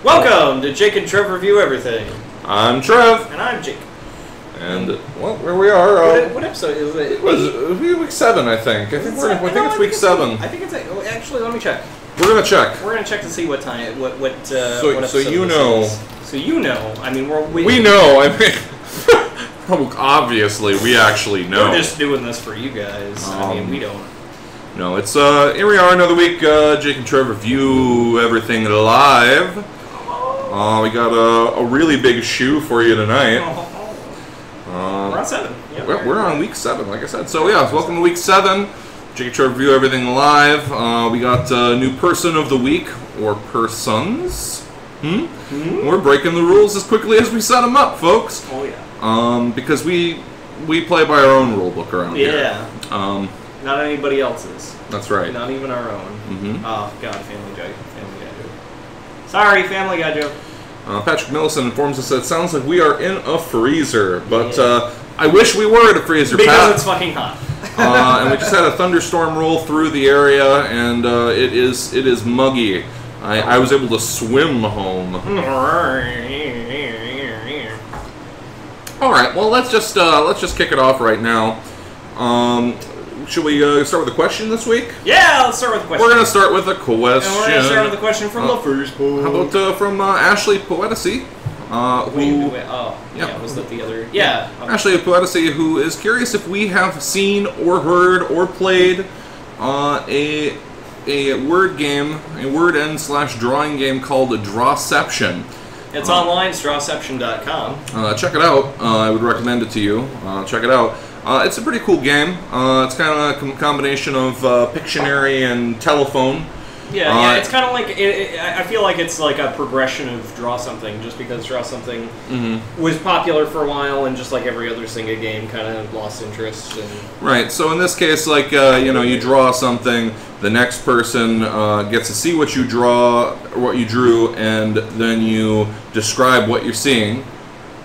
Welcome to Jake and Trev Review Everything. I'm Trev. And I'm Jake. And, well, where we are... What episode is it? It was week 7, I think. I think it's week 7. I think it's... Actually, let me check. We're going to check. We're going to check to see what time... What so you know... So you know. I mean, we know. I mean... Obviously, we actually know. We're just doing this for you guys. I mean, we don't... No, it's, here we are, another week, Jake and Trev Review Everything Live. We got a really big shoe for you tonight. We're on 7. Yeah, we're on week 7, like I said. So, yeah, welcome to week 7. Jake and Trev Review Everything Live. We got new person of the week, or persons. We're breaking the rules as quickly as we set them up, folks. Oh, yeah. Because we play by our own rule book around here. Yeah. Not anybody else's. That's right. Not even our own. Oh, God, Family Guy joke. Sorry, Family Guy joke. Patrick Millison informs us that it sounds like we are in a freezer, but I wish we were in a freezer, because it's fucking hot. And we just had a thunderstorm roll through the area, and it is muggy. I was able to swim home. All right, well let's just kick it off right now. Should we start with a question this week? Yeah, let's start with a question. We're going to start with a question. And we're going to start with a question from the first poll. How about from Ashley Poetici? Was that the other? Yeah. Ashley Poetici, who is curious if we have seen or heard or played a word game, a word end / drawing game called Drawception. It's online, it's drawception.com. Check it out. I would recommend it to you. Check it out. It's a pretty cool game. It's kind of a combination of Pictionary and telephone. Yeah, it's kind of like, I feel like it's like a progression of Draw Something, just because Draw Something was popular for a while, and just like every other Singa game, kind of lost interest. Right, so in this case, like, you draw something, the next person gets to see what you draw, or what you drew, and then you describe what you're seeing.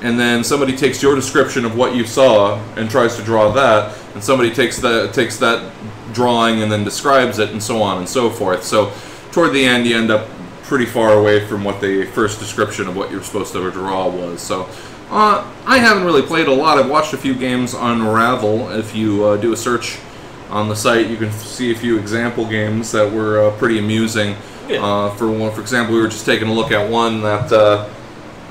And then somebody takes your description of what you saw and tries to draw that, and somebody takes that drawing and then describes it, and so on and so forth. So toward the end, you end up pretty far away from what the first description of what you're supposed to draw was. So I haven't really played a lot. I've watched a few games on Ravel. If you do a search on the site, you can see a few example games that were pretty amusing. Yeah. For example, we were just taking a look at one that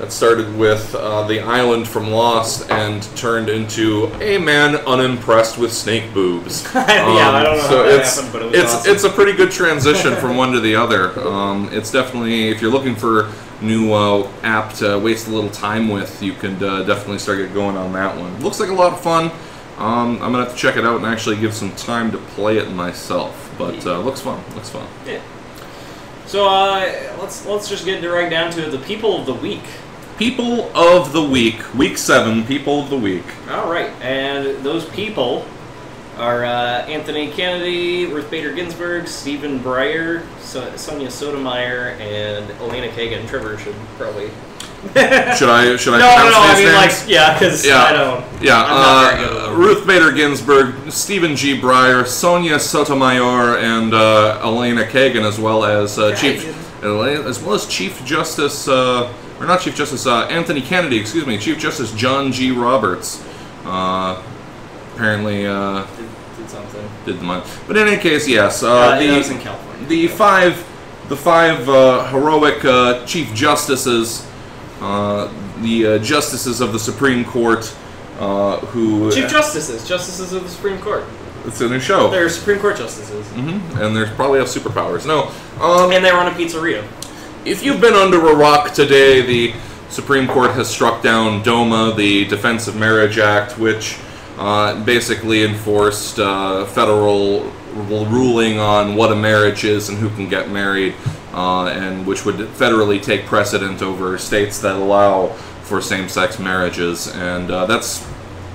started with the island from Lost and turned into a man unimpressed with snake boobs. I don't know how that happened, but it was awesome. It's a pretty good transition from one to the other. It's definitely, if you're looking for new app to waste a little time with, you can definitely start getting going on that one. Looks like a lot of fun. I'm gonna have to check it out and actually give some time to play it myself. But looks fun. Looks fun. Yeah. So let's just get right down to the people of the week. People of the week, week 7. People of the week. All right, and those people are Anthony Kennedy, Ruth Bader Ginsburg, Stephen Breyer, Sonia Sotomayor, and Elena Kagan. Trevor should probably. Should I No, pronounce I mean, names? like, yeah, because I don't. Yeah, I'm not very good. Ruth Bader Ginsburg, Stephen G. Breyer, Sonia Sotomayor, and Elena Kagan, as well as Chief Justice, or not Chief Justice, Anthony Kennedy. Excuse me, Chief Justice John G. Roberts. Apparently, did something. Did the money. But in any case, yes. That was in California. The five heroic Chief Justices. The justices of the Supreme Court, who... Chief Justices of the Supreme Court. It's a new show. They're Supreme Court justices. And they probably have superpowers. No. And they run a pizzeria. If you've been under a rock today, the Supreme Court has struck down DOMA, the Defense of Marriage Act, which basically enforced federal ruling on what a marriage is and who can get married. And which would federally take precedent over states that allow for same-sex marriages, and that's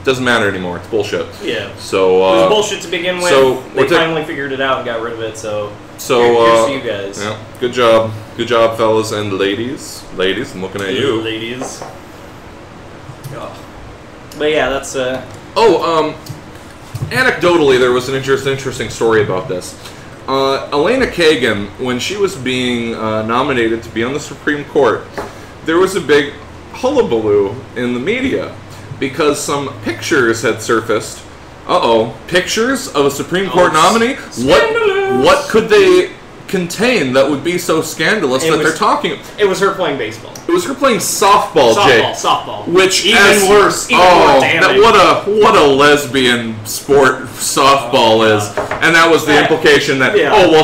doesn't matter anymore. It's bullshit. Yeah. So it was bullshit to begin with. So they finally figured it out and got rid of it. So here's to you guys. Yeah. Good job, fellas and ladies. Ladies, I'm looking at you. Ladies. Oh. But yeah, that's anecdotally, there was an interesting story about this. Elena Kagan, when she was being nominated to be on the Supreme Court, there was a big hullabaloo in the media because some pictures had surfaced. Pictures of a Supreme Court nominee? What could they contain that would be so scandalous they're talking? It was her playing baseball. It was her playing softball, Jake. Softball. Which even worse. Even more damning. What a lesbian sport softball is. And that was the implication that,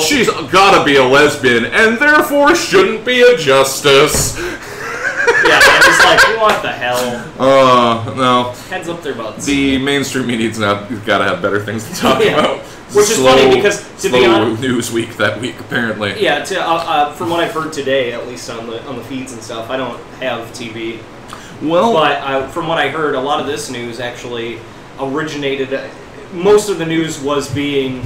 she's gotta be a lesbian, and therefore shouldn't be a justice. Yeah, I was like, what the hell? No. Heads up their butts. The mainstream media's now gotta have better things to talk about. Which is funny because, to be honest, news week that week apparently. Yeah, from what I've heard today, at least on the feeds and stuff, I don't have TV. Well, but from what I heard, a lot of this news actually originated. Most of the news was being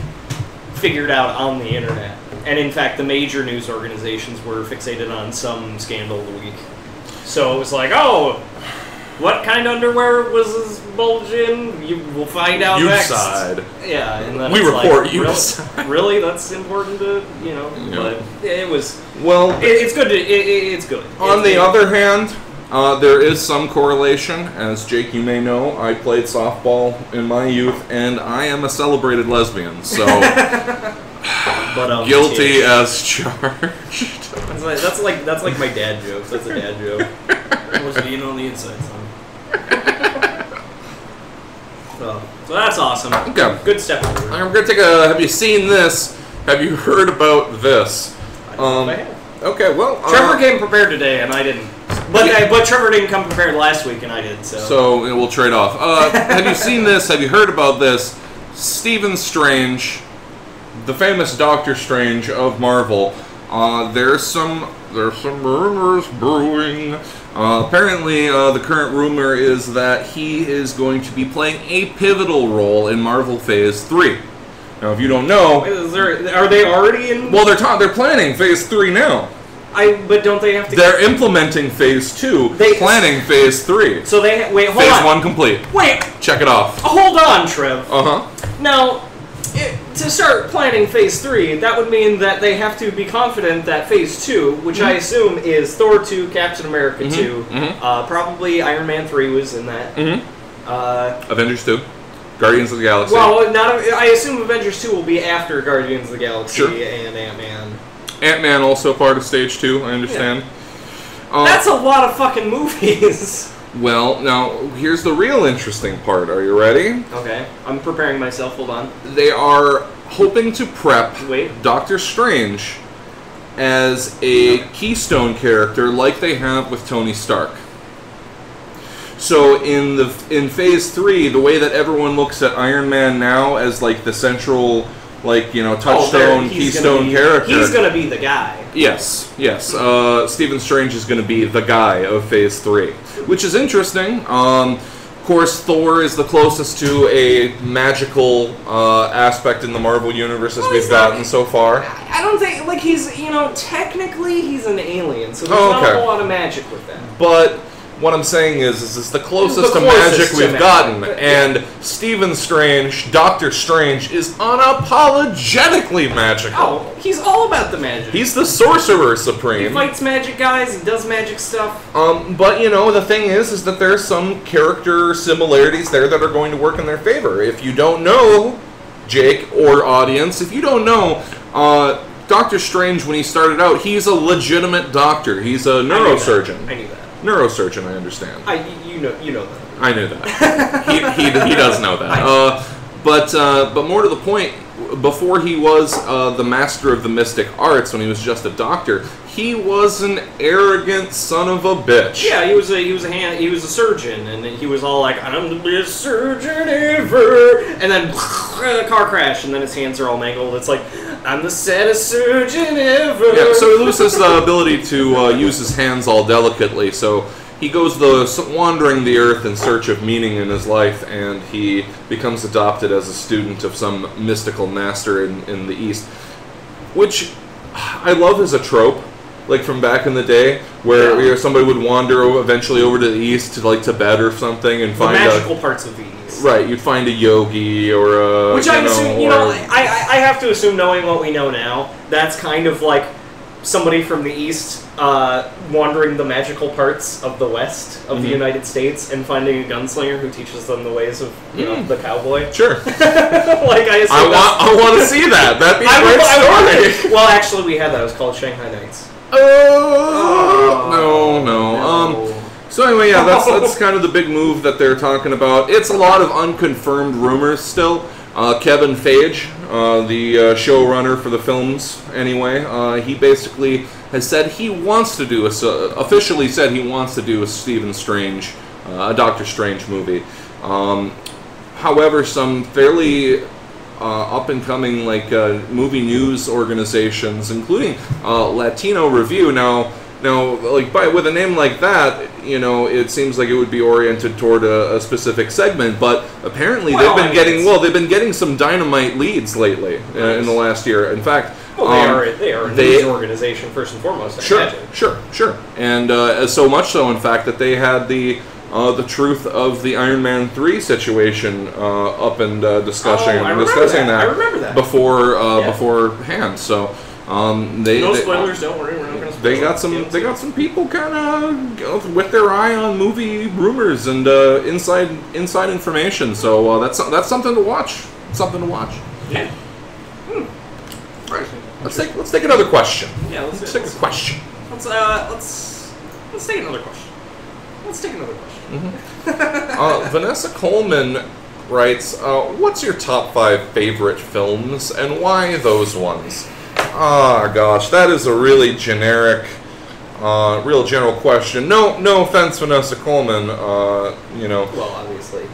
figured out on the internet, and in fact, the major news organizations were fixated on some scandal of the week. So it was like, what kind of underwear was this bulge in? We'll find out next. Side. Yeah, and then we report you really? That's important to, but it was... Well... It's good. It's good. On the other hand, there is some correlation. As Jake, you may know, I played softball in my youth, and I am a celebrated lesbian, so... but, guilty as charged. That's like my dad jokes. That's a dad joke. What's being on the inside, son? So that's awesome. Okay. Good step forward. I'm gonna take a. Have you seen this? Have you heard about this? I don't know if I have. Okay. Well, Trevor came prepared today, and I didn't. But Trevor didn't come prepared last week, and I did. So we'll trade off. Have you seen this? Have you heard about this? Stephen Strange, the famous Doctor Strange of Marvel. There's some rumors brewing. Apparently, the current rumor is that he is going to be playing a pivotal role in Marvel Phase 3. Now, if you don't know... Are they already in... Well, they're planning Phase 3 now. But don't they have to... They're implementing Phase 2, planning Phase 3. So they... Wait, hold on. Phase 1 complete. Wait! Check it off. Hold on, Trev. Uh-huh. Now... to start planning Phase 3, that would mean that they have to be confident that Phase 2, which I assume is Thor 2, Captain America 2, probably Iron Man 3 was in that. Avengers 2, Guardians of the Galaxy. Well, I assume Avengers 2 will be after Guardians of the Galaxy and Ant-Man. Ant-Man also part of Stage 2, I understand. Yeah. That's a lot of fucking movies! Well, now, here's the real interesting part. Are you ready? Okay. I'm preparing myself. Hold on. They are hoping to prep Wait. Doctor Strange as a keystone character like they have with Tony Stark. So in Phase 3, the way that everyone looks at Iron Man now as like the central touchstone, keystone character. He's going to be the guy. Yes. Stephen Strange is going to be the guy of Phase 3, which is interesting. Of course, Thor is the closest to a magical aspect in the Marvel universe as we've gotten so far. I don't think, he's, technically he's an alien, so there's not a whole lot of magic with that. But... what I'm saying is it's the closest to magic we've gotten, and Stephen Strange, Doctor Strange, is unapologetically magical. Oh, he's all about the magic. He's the Sorcerer Supreme. He fights magic guys, he does magic stuff. But, the thing is that there's some character similarities there that are going to work in their favor. If you don't know, Jake, or audience, if you don't know, Doctor Strange, when he started out, he's a legitimate doctor. He's a neurosurgeon. I knew that. Neurosurgeon, I understand. You know that. I knew that. he does know that. But more to the point, before he was the master of the mystic arts, when he was just a doctor, he was an arrogant son of a bitch. Yeah, he was a surgeon, and he was all like, "I'm the best surgeon ever," and then a car crash, and then his hands are all mangled. It's like, "I'm the saddest surgeon ever." Yeah, so he loses the ability to use his hands all delicately. So he goes wandering the earth in search of meaning in his life, and he becomes adopted as a student of some mystical master in the East, which I love as a trope. like from back in the day, where somebody would wander eventually over to the east to like Tibet or something and find magical parts of the east. Right, you'd find a yogi or a which I assume, I have to assume, knowing what we know now, that's kind of like somebody from the east wandering the magical parts of the west of the United States and finding a gunslinger who teaches them the ways of the cowboy. Sure. I want to see that. That'd be a great story. Well, actually, we had that. It was called Shanghai Nights. No. So anyway, yeah, that's kind of the big move that they're talking about. It's a lot of unconfirmed rumors still. Kevin Feige, the showrunner for the films, anyway, he basically has said he wants to do officially said he wants to do a Stephen Strange, a Doctor Strange movie. However, some fairly up-and-coming movie news organizations, including Latino Review, now like with a name like that, it seems like it would be oriented toward a specific segment. But apparently they've been getting some dynamite leads lately in the last year. In fact, they are a news organization first and foremost. Sure. And so much so, in fact, that they had the truth of the Iron Man 3 situation up and discussing that. I remember that beforehand. So. No spoilers. Don't worry, we're not going to spoil. They got some people kind of with their eye on movie rumors and inside information. So that's something to watch. Yeah. Right. Let's take another question. Yeah. Let's take a question. Let's take another question. Vanessa Coleman writes, "What's your top 5 favorite films and why those ones?" Gosh, that is a really generic, real general question. No offense, Vanessa Coleman. Well, obviously.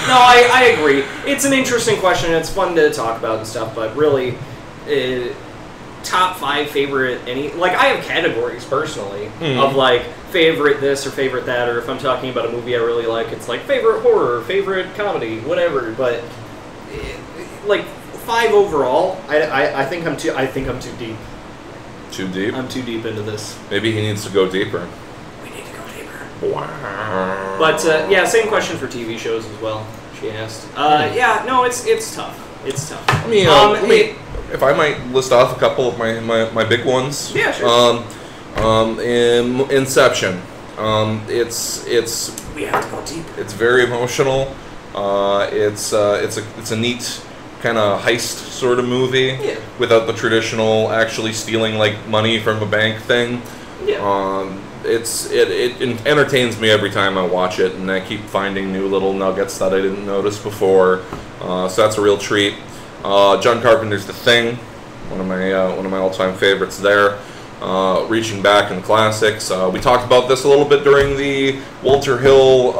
No, I agree. It's an interesting question. It's fun to talk about and stuff, but really, top 5 favorite I have categories personally of favorite this or favorite that, or if I'm talking about a movie I really like, it's favorite horror, favorite comedy, whatever. But 5 overall, I think I'm too deep. Too deep? I'm too deep into this. Maybe he needs to go deeper. We need to go deeper. Wow. But same question for TV shows as well. She asked. It's tough. It's tough. Let me, if I might list off a couple of my big ones. Yeah, sure. Inception. It's we have to go deep. It's very emotional. It's a neat kind of heist sort of movie without the traditional actually stealing money from a bank thing. Yeah. It entertains me every time I watch it, and I keep finding new little nuggets that I didn't notice before. So that's a real treat. John Carpenter's The Thing, one of my all-time favorites there. Reaching back in classics. We talked about this a little bit during the Walter Hill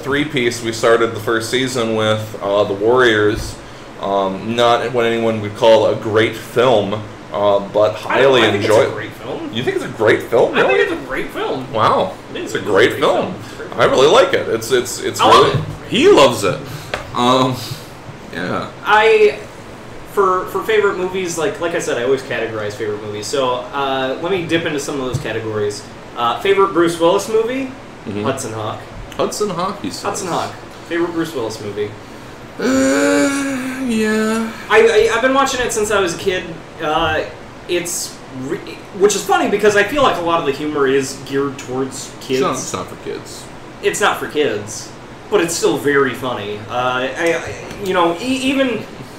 3-piece we started the first season with, The Warriors. Not what anyone would call a great film, but highly enjoyed. It's a great film. You think it's a great film? Really? I think it's a great film. Wow, it's a great film. I really like it. It's really. Love it. He loves it. Yeah. For favorite movies, like I said, I always categorize favorite movies. So let me dip into some of those categories. Favorite Bruce Willis movie? Hudson Hawk. Hudson Hawk, he says. Hudson Hawk. Favorite Bruce Willis movie? Yeah. I've been watching it since I was a kid. Which is funny because I feel like a lot of the humor is geared towards kids. It's not for kids. It's not for kids, but it's still very funny.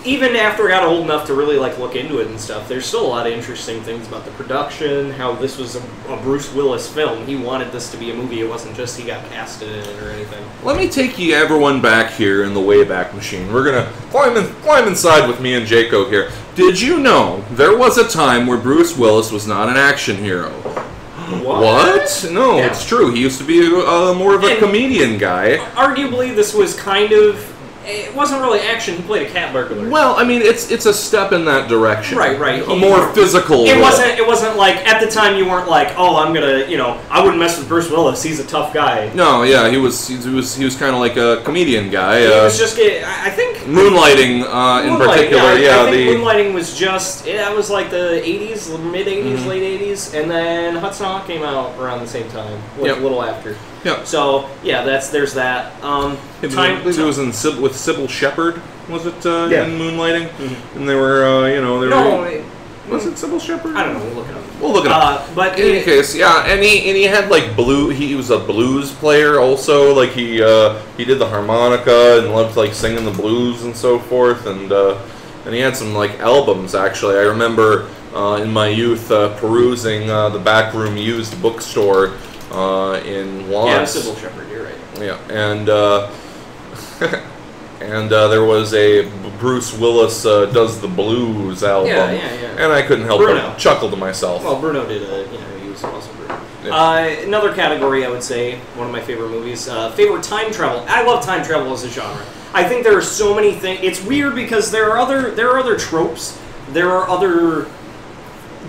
Even after I got old enough to really look into it and stuff, there's still a lot of interesting things about the production, how this was a Bruce Willis film. He wanted this to be a movie. It wasn't just he got casted in it or anything. Let me take everyone back here in the Wayback Machine. We're going to climb inside with me and Jaco here. Did you know there was a time where Bruce Willis was not an action hero? What? No, It's true. He used to be more of a comedian guy. Arguably, this was kind of it wasn't really action. He played a cat burglar. Well, I mean, it's a step in that direction. Right. A more physical. It wasn't like at the time you weren't like, oh, I'm gonna, I wouldn't mess with Bruce Willis. He's a tough guy. No, yeah, he was kind of like a comedian guy. He was just, I think. Moonlighting, in particular, I think Moonlighting was just, that was like the 80s, mid 80s, late 80s, and then Hudson Hawk came out around the same time, a little after. Yeah. So there's that. I believe it was with Sybil Shepherd. Was it in Moonlighting? Mm-hmm. And they were was it Sybil Shepherd? I don't know. We'll look it up. But in any case, and he had like he was a blues player also. Like he did the harmonica and loved like singing the blues and so forth. And he had some like albums actually. I remember in my youth perusing the backroom used bookstore in Watts. Yeah, Sybil Shepherd. You're right. Yeah, and and there was a Bruce Willis Does the Blues album. Yeah. And I couldn't help but chuckle to myself. Well, Bruno did he was also Bruno. Yeah. Another category I would say, one of my favorite movies, favorite time travel. I love time travel as a genre. I think there are so many things. It's weird because there are other tropes, there are other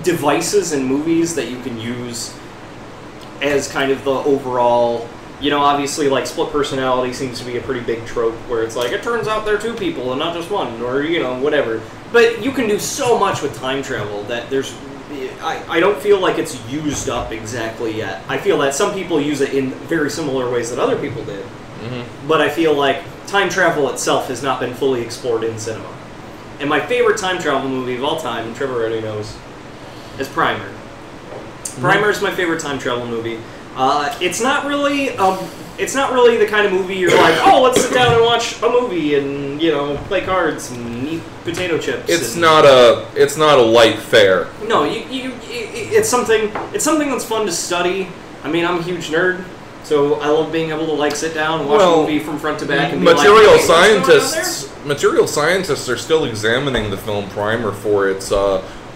devices in movies that you can use as kind of the overall. Obviously, like, split personality seems to be a pretty big trope, where it's like, it turns out they're two people and not just one, or, whatever. But you can do so much with time travel that I don't feel like it's used up exactly yet. I feel that some people use it in very similar ways that other people did. Mm-hmm. But I feel like time travel itself has not been fully explored in cinema. And my favorite time travel movie of all time, and Trevor already knows, is Primer. Primer is my favorite time travel movie. It's not really the kind of movie you're like, oh, let's sit down and watch a movie and play cards and eat potato chips. It's not a light fare. No, it's something that's fun to study. I mean, I'm a huge nerd, so I love being able to sit down and watch a movie from front to back and be material scientists are still examining the film Primer for its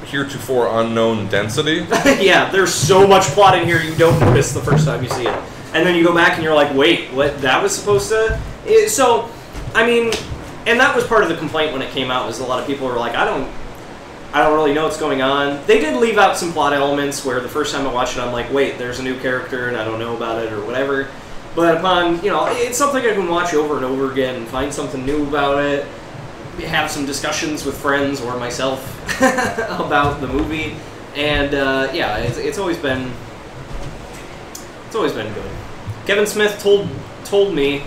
heretofore unknown density. Yeah, there's so much plot in here you don't notice the first time you see it. And then you go back and you're like, wait, what? That was supposed to... So, I mean, and that was part of the complaint when it came out, was a lot of people were like, I don't really know what's going on. They did leave out some plot elements where the first time I watched it, I'm like, wait, there's a new character and I don't know about it or whatever. But upon, it's something I can watch over and over again and find something new about it. Have some discussions with friends or myself about the movie, and it's always been good. Kevin Smith told me,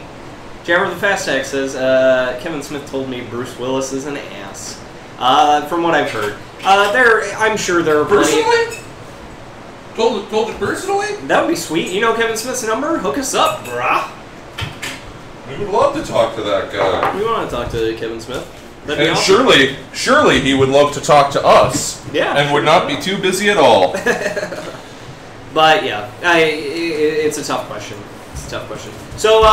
Jabber the Fast Tag says, Kevin Smith told me Bruce Willis is an ass. From what I've heard, I'm sure there are personally. Told you personally? That would be sweet. Kevin Smith's number? Hook us up, brah. We would love to talk to that guy. We want to talk to Kevin Smith. And awesome. surely he would love to talk to us. Yeah. And would not be too busy at all. But yeah, it's a tough question. So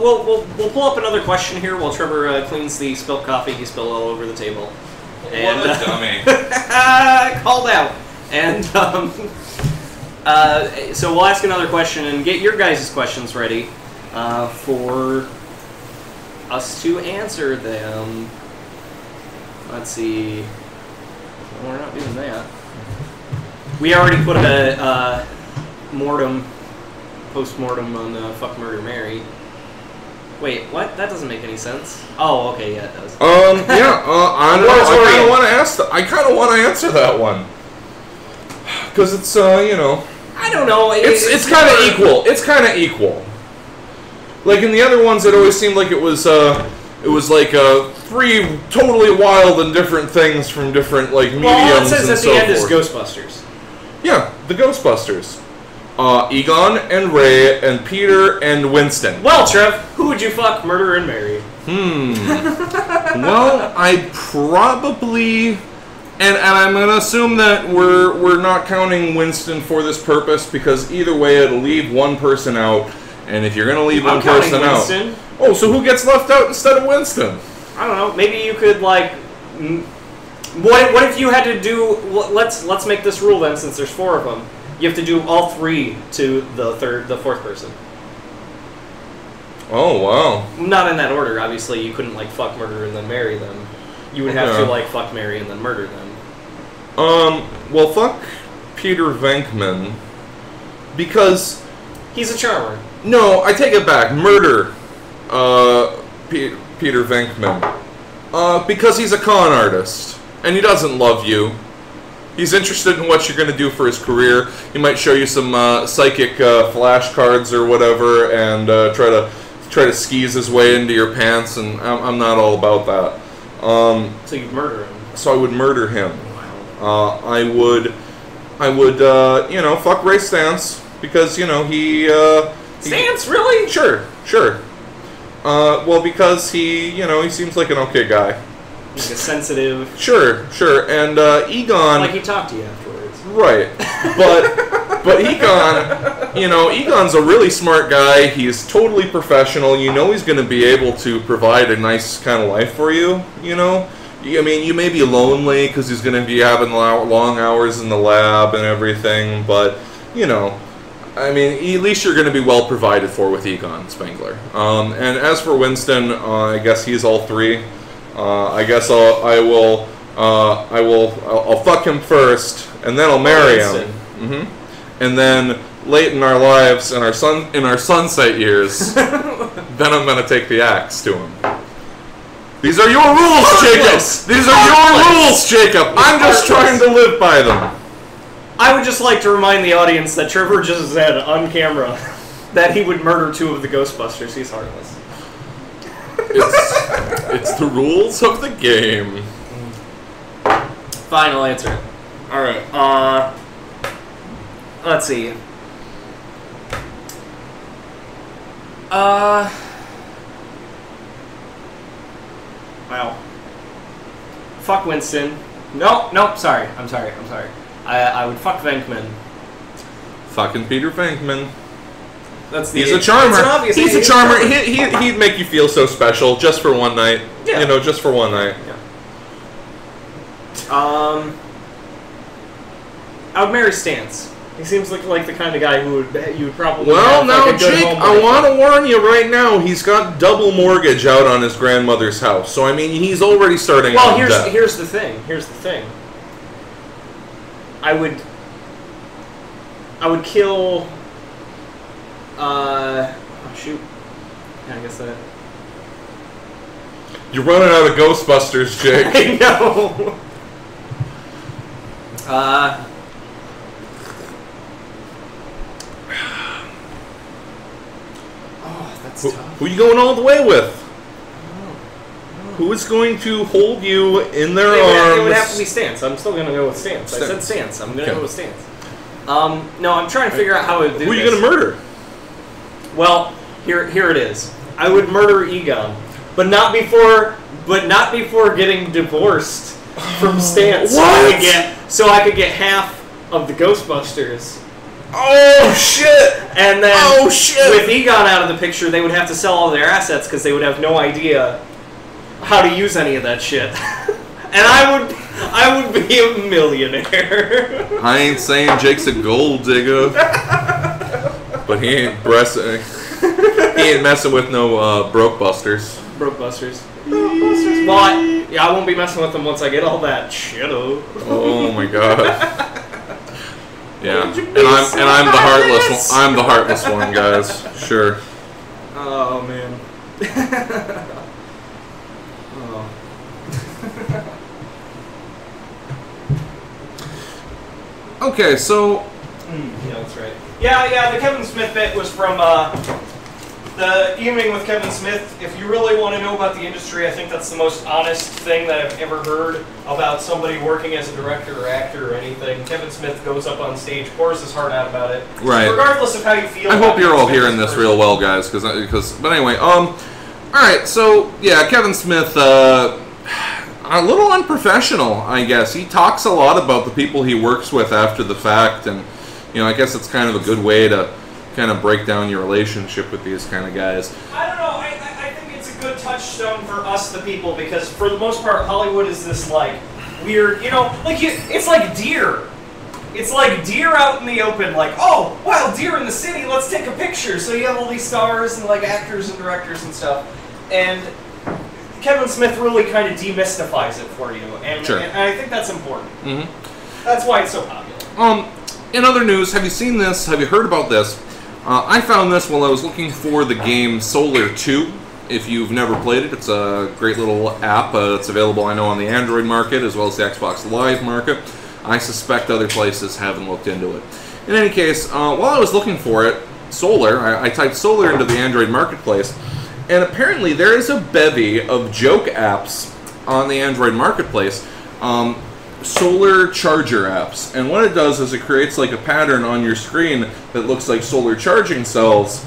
we'll pull up another question here while Trevor cleans the spilt coffee he spilled all over the table. And, what a dummy! Called out. And so we'll ask another question and get your guys' questions ready for us to answer them. Let's see. Well, we're not doing that. We already put a post-mortem on Fuck Murder Mary. Wait, what? That doesn't make any sense. Oh, okay, yeah, it does. I kind of want to answer that one. Because it's, I don't know. It's kind of equal. It's kind of equal. Like in the other ones, it always seemed like it was like three totally wild and different things from different like mediums. Well, it says and at so the end forth. is Ghostbusters. Yeah, the Ghostbusters. Egon and Ray and Peter and Winston. Well, Trev, who would you fuck, murder, and marry? Well, I'd probably... And I'm going to assume that we're not counting Winston for this purpose, because either way it'll leave one person out. And if you're going to leave one person out... Oh, so who gets left out instead of Winston? I don't know. Maybe you could, like... What if you had to do... Let's make this rule then, since there's 4 of them. You have to do all 3 to the fourth person. Oh, wow. Not in that order, obviously. You couldn't, like, fuck, murder, and then marry them. You would have to, like, fuck, marry, and then murder them. Well, fuck Peter Venkman. Because... He's a charmer. No, I take it back. Murder, Peter Venkman. Because he's a con artist. And he doesn't love you. He's interested in what you're going to do for his career. He might show you some psychic flashcards or whatever, and try to skis his way into your pants. And I'm not all about that. So you'd murder him. So I would murder him. Wow. I would, you know, fuck Ray Stantz because you know he. Stantz, really? Sure. Well, because he seems like an okay guy. Like a sensitive. Sure, and Egon. Like he talked to you afterwards. Right, but Egon, Egon's a really smart guy. He's totally professional. You know he's going to be able to provide a nice kind of life for you. You know, I mean, you may be lonely because he's going to be having long hours in the lab and everything, but you know. I mean, at least you're going to be well provided for with Egon Spengler. And as for Winston, I guess he's all three. I guess I'll fuck him first, and then I'll marry him. And then late in our lives, in our sunset years, then I'm going to take the axe to him. These are your rules, Jacob. These are your rules, Jacob. I'm just trying to live by them. I would just like to remind the audience that Trevor just said on camera that he would murder 2 of the Ghostbusters. He's heartless. It's the rules of the game. Fine, I'll answer it. Alright, let's see. Wow. Fuck Winston. Nope, sorry. I'm sorry. I would fuck Venkman. Fucking Peter Venkman. He's a charmer. He's a charmer. He'd make you feel so special just for one night. Yeah. You know, just for one night. Yeah. I would marry Stantz. He seems like the kind of guy who you would probably. Well, now, Jake, I want to warn you right now. He's got double mortgage out on his grandmother's house. So I mean, he's already starting. Well, here's the thing. I would kill. Oh shoot. Yeah, I guess that. You're running out of Ghostbusters, Jake. I know. Oh, that's tough. Who are you going all the way with? Who is going to hold you in their arms? It would have to be Stantz. I'm still going to go with Stantz. I said Stantz. I'm going to go with Stantz. No, I'm trying to figure out how I would do this. Who are you going to murder? Well, here it is. I would murder Egon, but not before getting divorced from Stantz. So I could get half of the Ghostbusters. Oh shit! And then with Egon out of the picture, they would have to sell all their assets because they would have no idea how to use any of that shit. And I would be a millionaire. I ain't saying Jake's a gold digger, but he ain't messing with no broke busters. Broke busters. Well, I won't be messing with them once I get all that shit. Oh my god. Yeah, and I'm the heartless one. I'm the heartless one, guys. Sure. Oh man. Okay, so. Yeah, that's right. Yeah. The Kevin Smith bit was from the Evening with Kevin Smith. If you really want to know about the industry, I think that's the most honest thing that I've ever heard about somebody working as a director or actor or anything. Kevin Smith goes up on stage, pours his heart out about it. Right. Regardless of how you feel. I hope you're all hearing this real well, guys, but anyway, all right, so yeah, Kevin Smith, a little unprofessional, I guess. He talks a lot about the people he works with after the fact, and I guess it's kind of a good way to kind of break down your relationship with these kind of guys. I don't know. I think it's a good touchstone for us, the people, because for the most part, Hollywood is this like weird, it's like Deer. it's like deer out in the open, like, oh, wild deer in the city, let's take a picture. So you have all these stars and like actors and directors and stuff. And Kevin Smith really kind of demystifies it for you. And, Sure. and I think that's important. Mm-hmm. That's why it's so popular. In other news, have you seen this? Have you heard about this? I found this while I was looking for the game Solar 2. If you've never played it, it's a great little app. It's available, I know, on the Android market as well as the Xbox Live market. I suspect other places haven't looked into it. In any case, while I was looking for it, Solar, I typed Solar into the Android marketplace, and apparently there is a bevy of joke apps on the Android marketplace. Solar charger apps, and what it does is it creates like a pattern on your screen that looks like solar charging cells,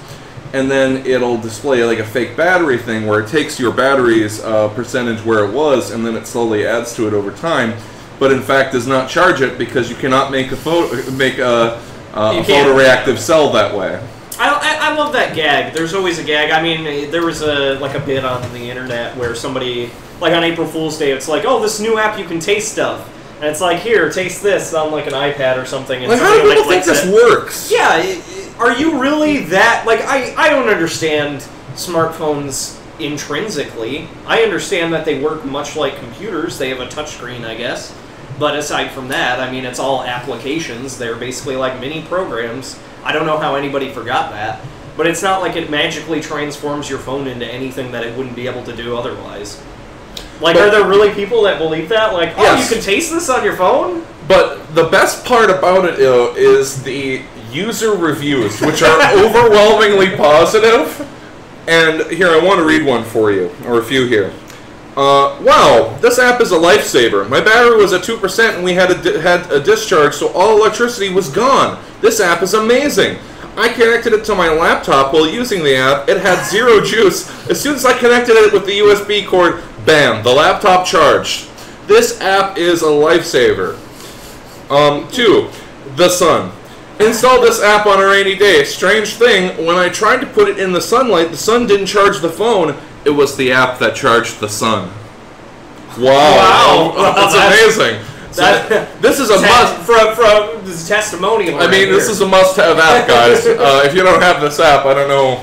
and then it'll display like a fake battery thing where it takes your battery's percentage where it was, and then it slowly adds to it over time, but in fact does not charge it because you cannot make a photoreactive cell that way. I love that gag. There's always a gag. I mean, there was a bit on the internet where somebody, like on April Fool's Day, it's like, oh, this new app you can taste stuff. And it's like, here, taste this on like an iPad or something. And like, how do people think this works? Yeah, are you really that... Like, I don't understand smartphones intrinsically. I understand that they work much like computers. They have a touchscreen, I guess. But aside from that, I mean, it's all applications. They're basically like mini programs. I don't know how anybody forgot that. But it's not like it magically transforms your phone into anything that it wouldn't be able to do otherwise. Like, are there really people that believe that? Like, oh, yes, you can taste this on your phone? But the best part about it is the user reviews, which are overwhelmingly positive. And here, I want to read one for you, or a few here. Wow, this app is a lifesaver. My battery was at 2% and we had a discharge, so all electricity was gone. This app is amazing. I connected it to my laptop while using the app. It had zero juice. As soon as I connected it with the USB cord, bam, the laptop charged. This app is a lifesaver. 2. The sun. Installed this app on a rainy day. Strange thing, when I tried to put it in the sunlight, the sun didn't charge the phone. It was the app that charged the sun. Wow. That's amazing. This is a must. From this testimonial. I mean, this is a must-have app, guys. If you don't have this app, I don't know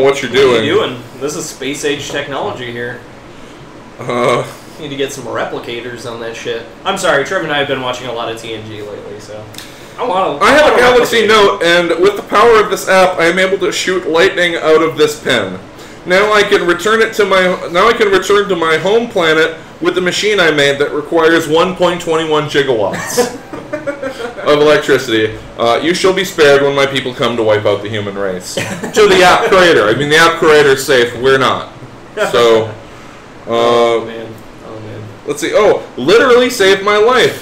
what you're doing. What are you doing? This is space-age technology here. Need to get some replicators on that shit. I'm sorry, Trev and I have been watching a lot of TNG lately, so I have a Galaxy Note, and with the power of this app, I am able to shoot lightning out of this pen. Now I can return it to return to my home planet with the machine I made that requires 1.21 gigawatts of electricity. You shall be spared when my people come to wipe out the human race. To the app creator. I mean, the app creator's safe. We're not. So, oh man. Let's see. Oh, literally saved my life.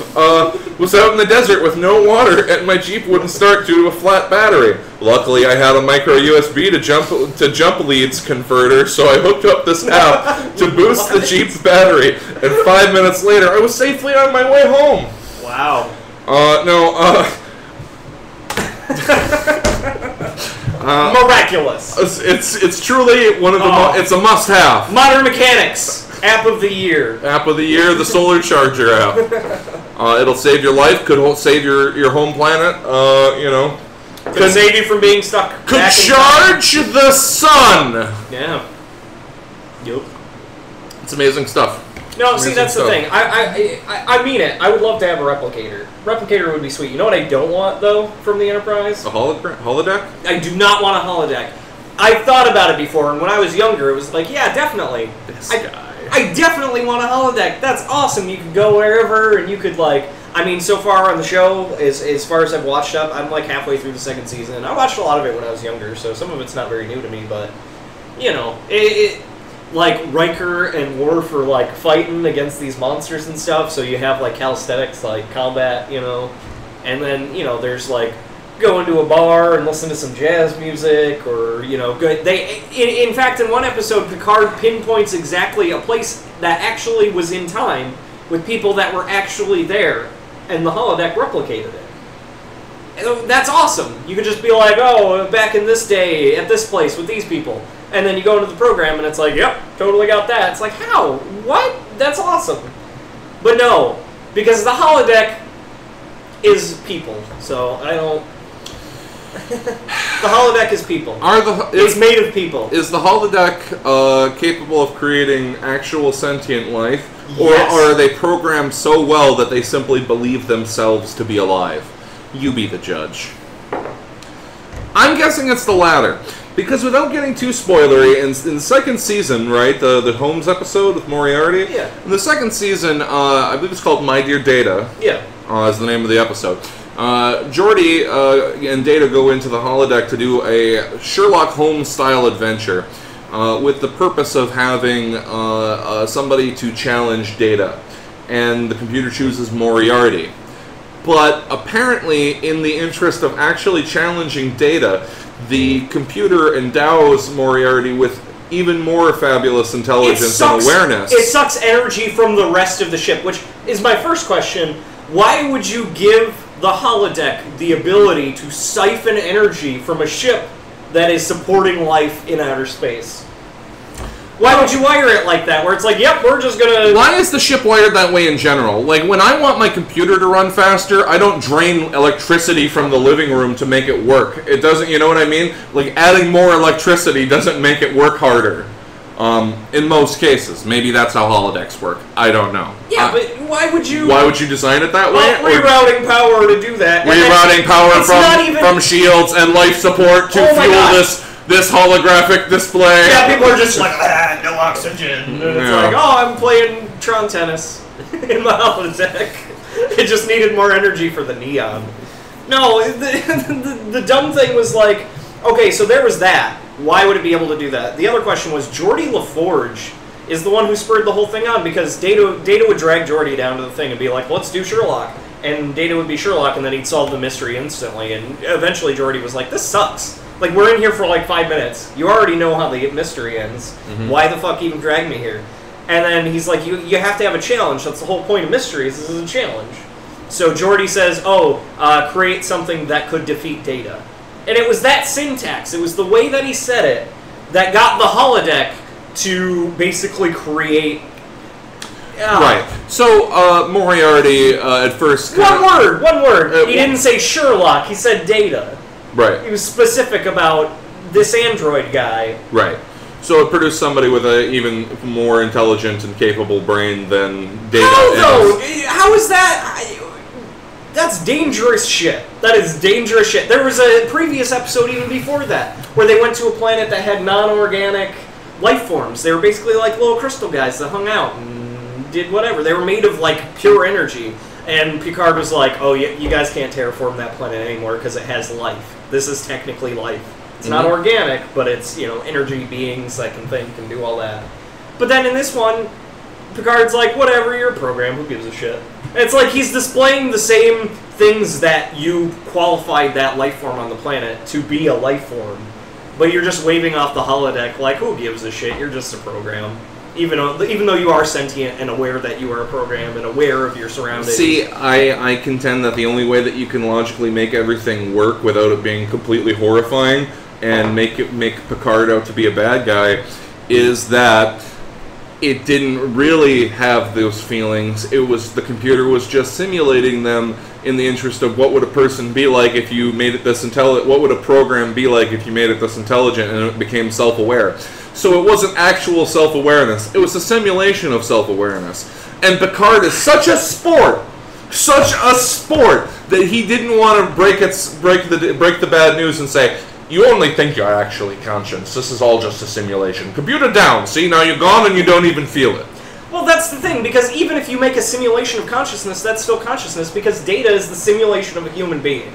Was out in the desert with no water, and my Jeep wouldn't start due to a flat battery. Luckily, I had a micro USB to jump leads converter, so I hooked up this app to boost the Jeep's battery. And 5 minutes later, I was safely on my way home. Wow. Miraculous. It's truly one of the. It's a must-have. Modern Mechanics. App of the year. App of the year, the solar charger app. It'll save your life. Could save your home planet. Could save you from being stuck. Could charge the sun. Yeah. Yep. It's amazing stuff. No, see, that's the thing. I mean it. I would love to have a replicator. Replicator would be sweet. You know what I don't want, though, from the Enterprise? A holodeck? I do not want a holodeck. I thought about it before, and when I was younger, it was like, yeah, definitely. I definitely want a holodeck. That's awesome. You could go wherever, and you could, like... I mean, so far on the show, as far as I've watched up, I'm, like, halfway through the second season. I watched a lot of it when I was younger, so some of it's not very new to me, but, you know, like, Riker and Worf are, like, fighting against these monsters and stuff, so you have, like, calisthenics, like, combat, you know, and then, you know, there's, like, go into a bar and listen to some jazz music, or, you know, in fact, in one episode, Picard pinpoints exactly a place that actually was in time with people that were actually there, and the holodeck replicated it. And that's awesome. You could just be like, oh, back in this day, at this place, with these people. And then you go into the program, and it's like, yep, totally got that. It's like, how? What? That's awesome. But no, because the holodeck is people, so I don't... The holodeck is people. It's made of people. Is the holodeck capable of creating actual sentient life? Yes. Or are they programmed so well that they simply believe themselves to be alive? You be the judge. I'm guessing it's the latter. Because without getting too spoilery, in the second season, right, the Holmes episode with Moriarty? Yeah. In the second season, I believe it's called My Dear Data. Yeah. Is the name of the episode. Geordi and Data go into the holodeck to do a Sherlock Holmes-style adventure with the purpose of having somebody to challenge Data. And the computer chooses Moriarty. But apparently, in the interest of actually challenging Data, the computer endows Moriarty with even more fabulous intelligence and awareness. It sucks energy from the rest of the ship, which is my first question. Why would you give the holodeck the ability to siphon energy from a ship that is supporting life in outer space? Why would you wire it like that, where it's like, yep, we're just gonna... Why is the ship wired that way in general? Like, when I want my computer to run faster, I don't drain electricity from the living room to make it work. It doesn't, you know what I mean? Like, adding more electricity doesn't make it work harder. In most cases. Maybe that's how holodecks work. I don't know. Yeah, but why would you... Why would you design it that way? Rerouting power to do that. Rerouting power from shields and life support to fuel this holographic display. Yeah, people are just like, no oxygen. And it's like, oh, I'm playing Tron tennis in my holodeck. It just needed more energy for the neon. No, the dumb thing was like, okay, so there was that. Why would it be able to do that? The other question was, Geordi LaForge is the one who spurred the whole thing on, because Data would drag Geordi down to the thing and be like, let's do Sherlock. And Data would be Sherlock, and then he'd solve the mystery instantly. And eventually Geordi was like, this sucks. Like, we're in here for like 5 minutes. You already know how the mystery ends. Mm-hmm. Why the fuck even drag me here? And then he's like, you have to have a challenge. That's the whole point of mysteries. This is a challenge. So Geordi says, create something that could defeat Data. And it was that syntax, it was the way that he said it, that got the holodeck to basically create... Right. So, Moriarty, at first... One word! He didn't say Sherlock, he said Data. Right. He was specific about this android guy. Right. So it produced somebody with an even more intelligent and capable brain than Data. How, though? How is that... That's dangerous shit. That is dangerous shit. There was a previous episode even before that where they went to a planet that had non-organic life forms. They were basically like little crystal guys that hung out and did whatever. They were made of like pure energy. And Picard was like, oh, you guys can't terraform that planet anymore because it has life. This is technically life. It's not organic, but it's, energy beings that can think and do all that. But then in this one, Picard's like, whatever, you're a program, who gives a shit? And it's like he's displaying the same things that you qualified that life form on the planet to be a life form. But you're just waving off the holodeck like, who gives a shit? You're just a program. Even though you are sentient and aware that you are a program and aware of your surroundings. See, I contend that the only way that you can logically make everything work without it being completely horrifying and make Picard out to be a bad guy is that it didn't really have those feelings. It was the computer was just simulating them in the interest of what would a person be like if you made it this intelligent. What would a program be like if you made it this intelligent and it became self-aware? So it wasn't actual self-awareness. It was a simulation of self-awareness. And Picard is such a sport that he didn't want to break the bad news and say, you only think you're actually conscious. This is all just a simulation. Computer down. See, now you're gone and you don't even feel it. Well, that's the thing, because even if you make a simulation of consciousness, that's still consciousness, because Data is the simulation of a human being.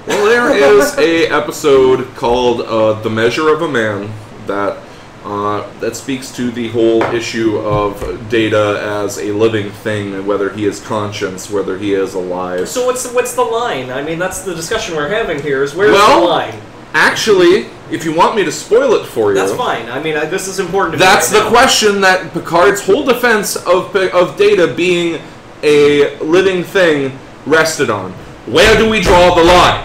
Well, there is a episode called The Measure of a Man that speaks to the whole issue of Data as a living thing, whether he is conscious, whether he is alive. So what's the line? I mean, that's the discussion we're having here, is where's the line? Actually, if you want me to spoil it for you... That's fine. I mean, this is important to me. That's the question that Picard's whole defense of Data being a living thing rested on. Where do we draw the line?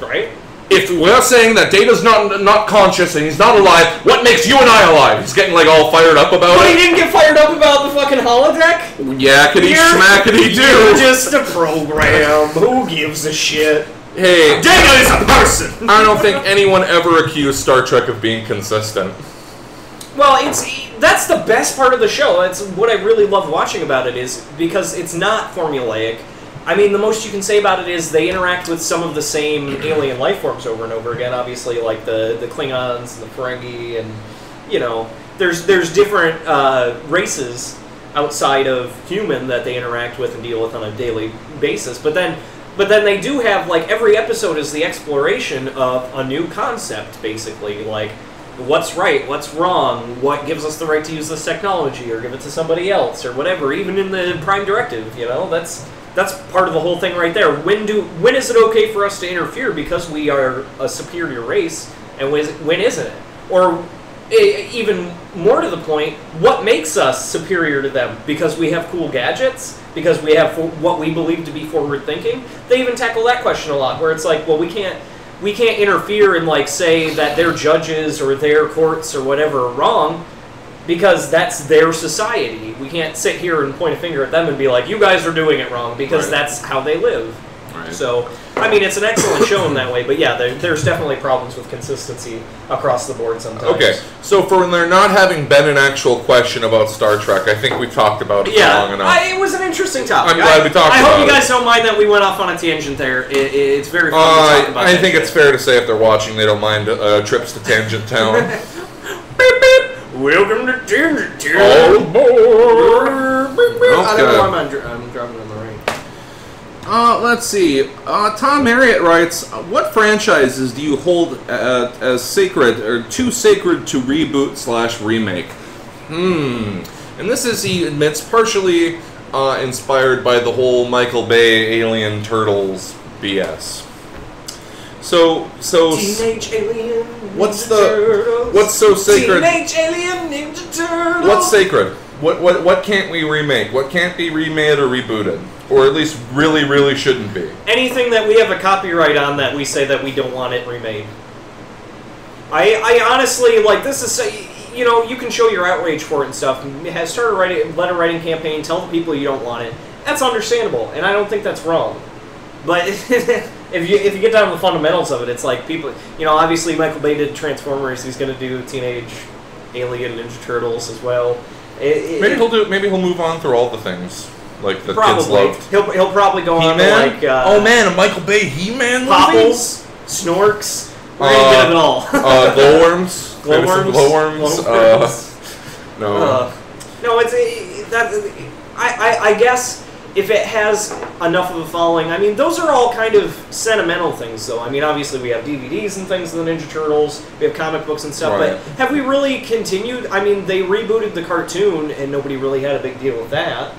Right? if we're saying that Data's not conscious and he's not alive, what makes you and I alive? He's getting like all fired up about But it. he didn't get fired up about the fucking holodeck? Yakety schmackety do. You're just a program. Who gives a shit? Hey, Data is a person! I don't think anyone ever accused Star Trek of being consistent. Well, that's the best part of the show. That's what I really love watching about it, is because it's not formulaic. I mean, the most you can say about it is they interact with some of the same alien life forms over and over again. Obviously, like the Klingons and the Ferengi, and you know, there's different races outside of human that they interact with and deal with on a daily basis. But then they do have, like, every episode is the exploration of a new concept, basically, like what's right, what's wrong, what gives us the right to use this technology or give it to somebody else or whatever. Even in the Prime Directive, you know, that's part of the whole thing right there. When is it okay for us to interfere because we are a superior race, and when isn't it? Or even more to the point, what makes us superior to them? Because we have cool gadgets? Because we have what we believe to be forward thinking? They even tackle that question a lot, where it's like, well, we can't interfere and like say that their judges or their courts or whatever are wrong, because that's their society. We can't sit here and point a finger at them and be like, you guys are doing it wrong, because that's how they live. Right. So, I mean, it's an excellent show in that way, but yeah, there's definitely problems with consistency across the board sometimes. Okay, so for when there not having been an actual question about Star Trek, I think we talked about it long enough. It was an interesting topic. I'm glad we talked about it. I hope you guys don't mind that we went off on a tangent there. It's very fun to talk about. I think it's fair to say if they're watching, they don't mind trips to Tangent Town. Beep, beep. Welcome to Tangent Town. Oh, boy. I don't know why I'm driving on the right. Let's see. Tom Marriott writes, what franchises do you hold as sacred, or too sacred to reboot/remake? And this is, he admits, partially inspired by the whole Michael Bay Alien Turtles BS. So Teenage Alien Ninja what's Turtles. So sacred? Teenage Alien Ninja Turtles. What's sacred? What can't we remake? What can't be remade or rebooted? Or at least really shouldn't be? Anything that we have a copyright on that we say that we don't want it remade. I honestly, like, this is, you know, you can show your outrage for it and stuff. Start a letter writing campaign, tell the people you don't want it. That's understandable, and I don't think that's wrong. But if you get down to the fundamentals of it, it's like people, you know, obviously Michael Bay did Transformers. He's going to do Teenage Alien Ninja Turtles as well. Maybe he'll move on through all the things like the kids loved. He'll probably go on to like oh man, a Michael Bay He-Man Popples, Snorks. We're gonna get it all. Glowworms. No, it's that. I guess if it has enough of a following, I mean, those are all kind of sentimental things, though. I mean, obviously we have DVDs and things of the Ninja Turtles, we have comic books and stuff, but have we really continued? I mean, they rebooted the cartoon, and nobody really had a big deal with that.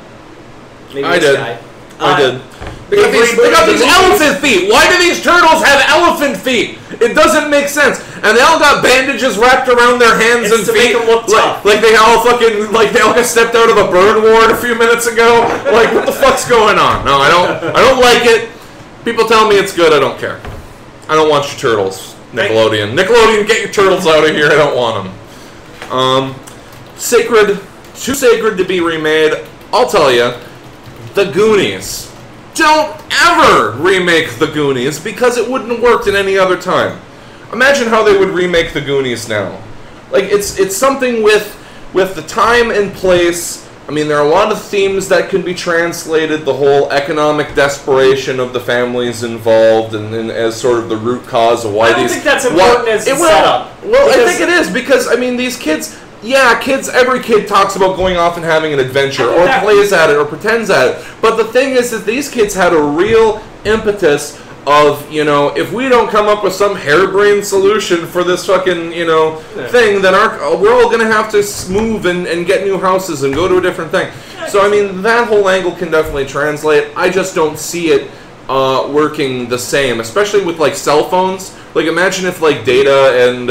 Maybe I this did. guy. I did. They got these elephant feet. Why do these turtles have elephant feet? It doesn't make sense. And they all got bandages wrapped around their hands and feet. Make them look tough. Like they all fucking they all got stepped out of a burn ward a few minutes ago. Like, what the fuck's going on? No, I don't like it. People tell me it's good. I don't care. I don't want your turtles. Nickelodeon. Nickelodeon, get your turtles out of here. I don't want them. Too sacred to be remade. I'll tell you. The Goonies. Don't ever remake The Goonies, because it wouldn't have worked in any other time. Imagine how they would remake The Goonies now. Like, it's something with the time and place. I mean, there are a lot of themes that can be translated. The whole economic desperation of the families involved, and as sort of the root cause of why I don't think that's important as a setup. Well, I think it is, because, I mean, these kids... Yeah, every kid talks about going off and having an adventure, or plays at it, or pretends at it. But the thing is that these kids had a real impetus of, you know, if we don't come up with some harebrained solution for this fucking, you know, thing, then we're all going to have to move and get new houses and go to a different thing. So, I mean, that whole angle can definitely translate. I just don't see it working the same, especially with, like, cell phones. Like, imagine if, like, Data and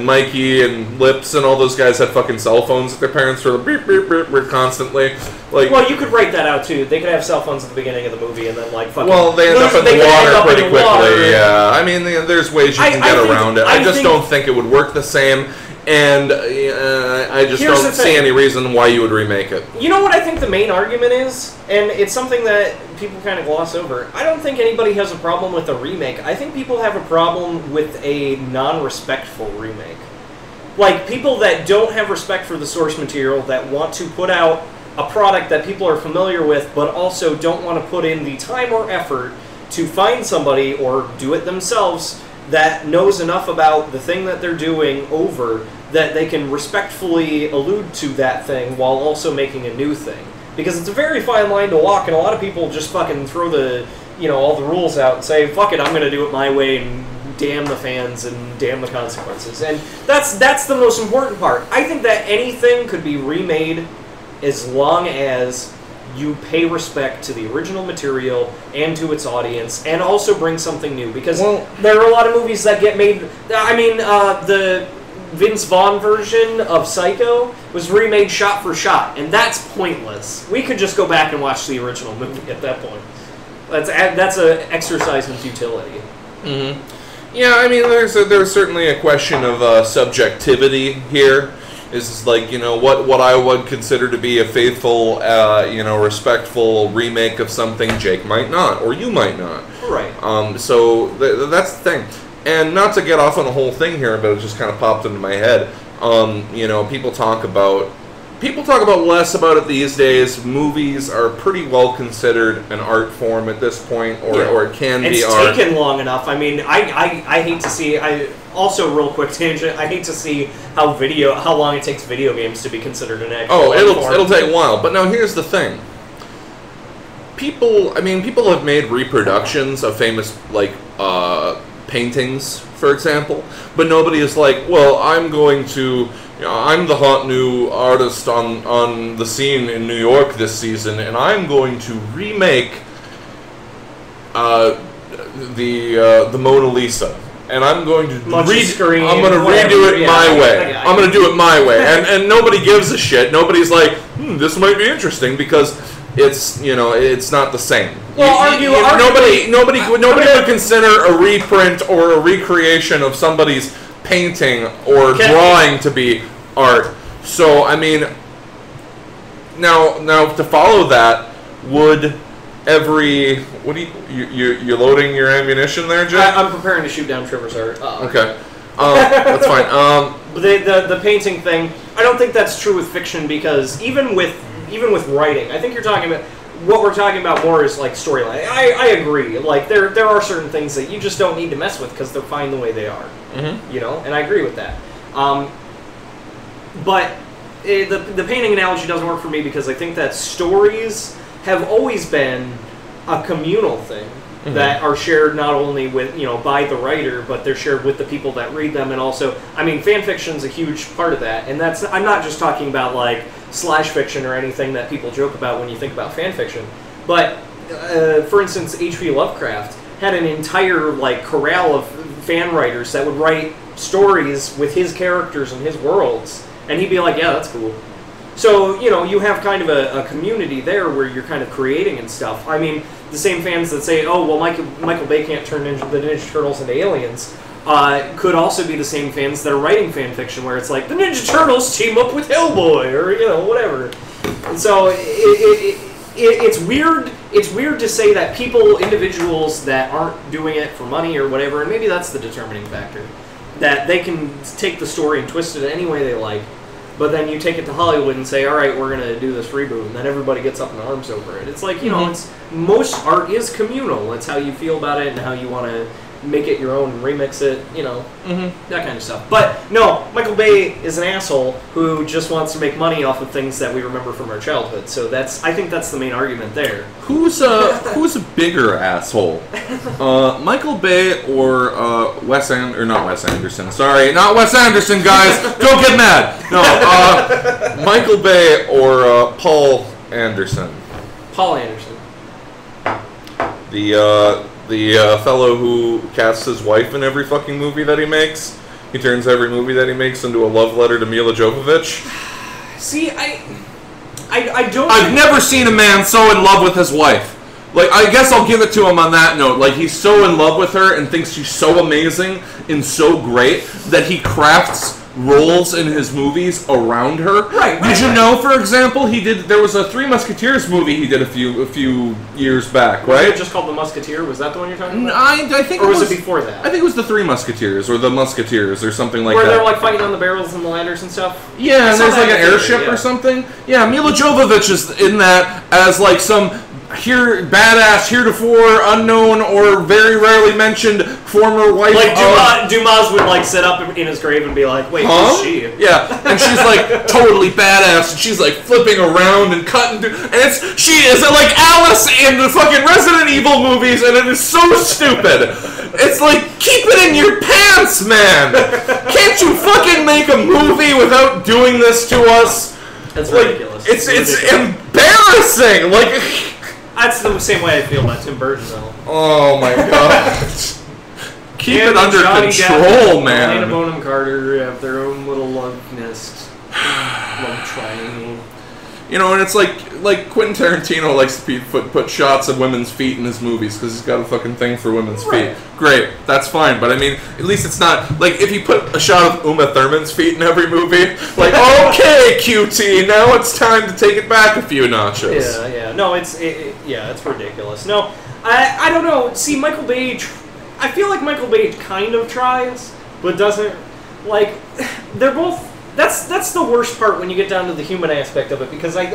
Mikey and Lips and all those guys had fucking cell phones that their parents were beep, beep, beep, beep, constantly. Like, well, you could write that out, too. They could have cell phones at the beginning of the movie and then, like, fucking... Well, they end up in the water pretty quickly, water. yeah. I mean, there's ways you can get around it. I just don't think it would work the same. And I just don't see any reason why you would remake it. You know what I think the main argument is? And it's something that people kind of gloss over. I don't think anybody has a problem with a remake. I think people have a problem with a non-respectful remake. Like, people that don't have respect for the source material, that want to put out a product that people are familiar with, but also don't want to put in the time or effort to find somebody, or do it themselves, that knows enough about the thing that they're doing over that they can respectfully allude to that thing while also making a new thing. Because it's a very fine line to walk, and a lot of people just fucking throw the, all the rules out and say, fuck it, I'm going to do it my way, and damn the fans and damn the consequences. And that's the most important part. I think that anything could be remade as long as you pay respect to the original material and to its audience, and also bring something new. Because there are a lot of movies that get made... I mean, the Vince Vaughn version of Psycho was remade shot for shot, and that's pointless. We could just go back and watch the original movie at that point. That's an exercise in futility. Mm-hmm. Yeah, I mean, there's certainly a question of subjectivity here. Is like, what I would consider to be a faithful, respectful remake of something, Jake might not, or you might not. Right. So that's the thing. And not to get off on the whole thing here, but it just kind of popped into my head. People talk about less about it these days. Movies are pretty well considered an art form at this point, or it can be art. It's taken long enough. I mean, I hate to see... Also, real quick tangent, I hate to see how long it takes video games to be considered an actual art form. It'll take a while. But now here's the thing. People have made reproductions of famous, paintings, for example, but nobody is like, well, I'm the hot new artist on the scene in New York this season, and I'm going to remake the Mona Lisa. And I'm going to redo it my way. I'm going to do it my way. And nobody gives a shit. Nobody's like, this might be interesting, because it's, it's not the same. Well, nobody would consider a reprint or a recreation of somebody's painting or drawing to be art. So, I mean, now to follow that, would every... What do you're loading your ammunition there, Jay? I'm preparing to shoot down Trevor's art. Okay. That's fine. The painting thing, I don't think that's true with fiction, because even with writing, I think you're talking about... What we're talking about more is, like, storyline. I agree. Like, there are certain things that you just don't need to mess with because they're fine the way they are. Mm-hmm. And I agree with that. But the painting analogy doesn't work for me, because I think that stories have always been a communal thing, mm-hmm. that are shared not only with, by the writer, but they're shared with the people that read them. And also, I mean, fan fiction's a huge part of that. And I'm not just talking about, like, slash fiction or anything that people joke about when you think about fan fiction. But, for instance, H.P. Lovecraft had an entire, like, corral of fan writers that would write stories with his characters and his worlds. And he'd be like, yeah, that's cool. So, you have kind of a community there where you're kind of creating and stuff. I mean, the same fans that say, oh, well, Michael Bay can't turn the Ninja Turtles into aliens, could also be the same fans that are writing fan fiction where it's like, the Ninja Turtles team up with Hellboy, or, whatever. And so, it's weird. It's weird to say that individuals that aren't doing it for money or whatever, and maybe that's the determining factor, that they can take the story and twist it any way they like. But then you take it to Hollywood and say, all right, we're going to do this reboot, and then everybody gets up in arms over it. It's like, mm-hmm. Most art is communal. It's how you feel about it and how you want to make it your own and remix it, mm-hmm. that kind of stuff. But, no, Michael Bay is an asshole who just wants to make money off of things that we remember from our childhood. So I think that's the main argument there. Who's a bigger asshole? Michael Bay or not Wes Anderson. Sorry, not Wes Anderson, guys. Don't get mad. No, Michael Bay or Paul Anderson. Paul Anderson. The fellow who casts his wife in every fucking movie that he makes. He turns every movie that he makes into a love letter to Mila Jovovich. See, I don't... I've never seen a man so in love with his wife. Like, I guess I'll give it to him on that note. Like, he's so in love with her and thinks she's so amazing and so great that he crafts roles in his movies around her. Right. Did you know, for example, there was a Three Musketeers movie he did a few years back, right? Was it just called The Musketeer? Was that the one you're talking about? I think or was it before that? I think it was The Three Musketeers or The Musketeers or something like Where that. they're like fighting on the barrels and the ladders and stuff? Yeah, and there's like an airship or something. Yeah, Mila Jovovich is in that as like some badass, heretofore, unknown, or very rarely mentioned former wife like Dumas would like sit up in his grave and be like, wait, who's she? Yeah, and she's like totally badass, and she's like flipping around and cutting and she is like Alice in the fucking Resident Evil movies, and it is so stupid. It's like, keep it in your pants, man! Can't you fucking make a movie without doing this to us? That's like, ridiculous. It's embarrassing! Like... That's the same way I feel about Tim Burton, though. Oh my god. Keep it under Johnny control, Depp, man. Helena Bonham Carter have their own little love nest. Love triangle. You know, and it's like Quentin Tarantino likes to put shots of women's feet in his movies because he's got a fucking thing for women's feet. Great, that's fine, but I mean, at least it's not like if he put a shot of Uma Thurman's feet in every movie, like, okay, QT, now it's time to take it back a few notches. Yeah. No, it's ridiculous. No, I don't know. See, Michael Bay, I feel like Michael Bay kind of tries, but doesn't. Like, they're both. That's the worst part when you get down to the human aspect of it, because I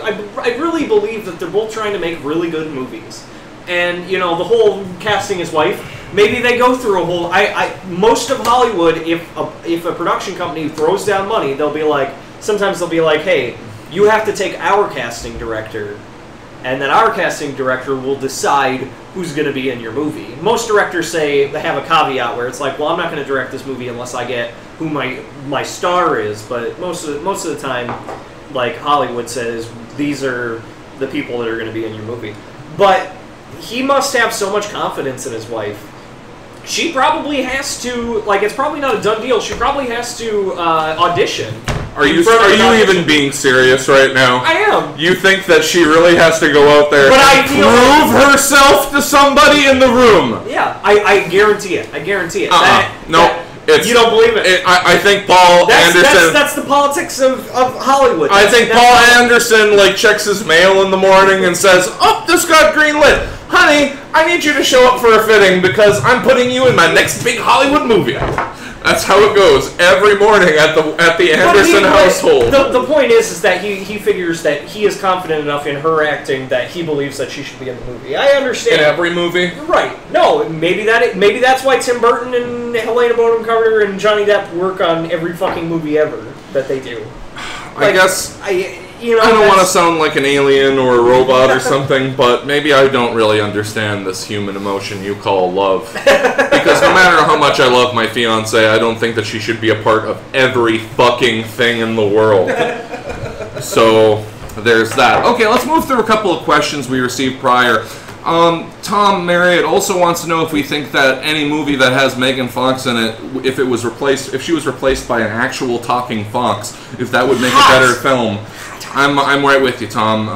really believe that they're both trying to make really good movies. And, you know, the whole casting his wife, maybe they go through a whole... most of Hollywood, if a production company throws down money, sometimes they'll be like, hey, you have to take our casting director, and then our casting director will decide who's going to be in your movie. Most directors they have a caveat where it's like, well, I'm not going to direct this movie unless I get who my star is, but most of the time, like, Hollywood says, these are the people that are going to be in your movie. But he must have so much confidence in his wife. She probably has to, like, it's probably not a done deal, she probably has to audition. Are you even being serious right now? I am. You think that she really has to go out there and prove herself to somebody in the room? Yeah, I guarantee it. I guarantee it. You don't believe it? I think Paul Anderson... That's the politics of Hollywood. I think Paul Anderson, like, checks his mail in the morning and says, oh, this got greenlit. Honey, I need you to show up for a fitting because I'm putting you in my next big Hollywood movie. That's how it goes every morning at the Anderson household. The point is that he figures that he is confident enough in her acting that he believes that she should be in the movie. I understand. In every movie? Right. No, maybe that's why Tim Burton and Helena Bonham Carter and Johnny Depp work on every fucking movie ever that they do. I guess... I don't want to sound like an alien or a robot or something, but maybe I don't really understand this human emotion you call love. Because no matter how much I love my fiancée, I don't think that she should be a part of every fucking thing in the world. So, there's that. Okay, let's move through a couple of questions we received prior. Tom Marriott also wants to know if we think that any movie that has Megan Fox in it, if she was replaced by an actual talking fox, if that would make a better film. I'm right with you, Tom.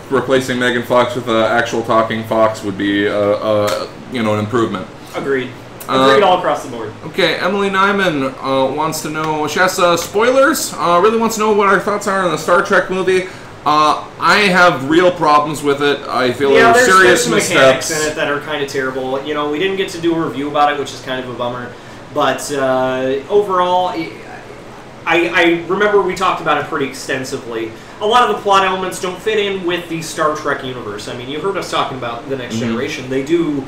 Replacing Megan Fox with an actual talking fox would be an improvement. Agreed. Agreed all across the board. Okay, Emily Nyman wants to know, she has spoilers, really wants to know what our thoughts are on the Star Trek movie. I have real problems with it. I feel there are serious some missteps mechanics in it that are kind of terrible. You know, we didn't get to do a review about it, which is kind of a bummer. But overall, I remember we talked about it pretty extensively. A lot of the plot elements don't fit in with the Star Trek universe. I mean, you heard us talking about The Next Generation. They do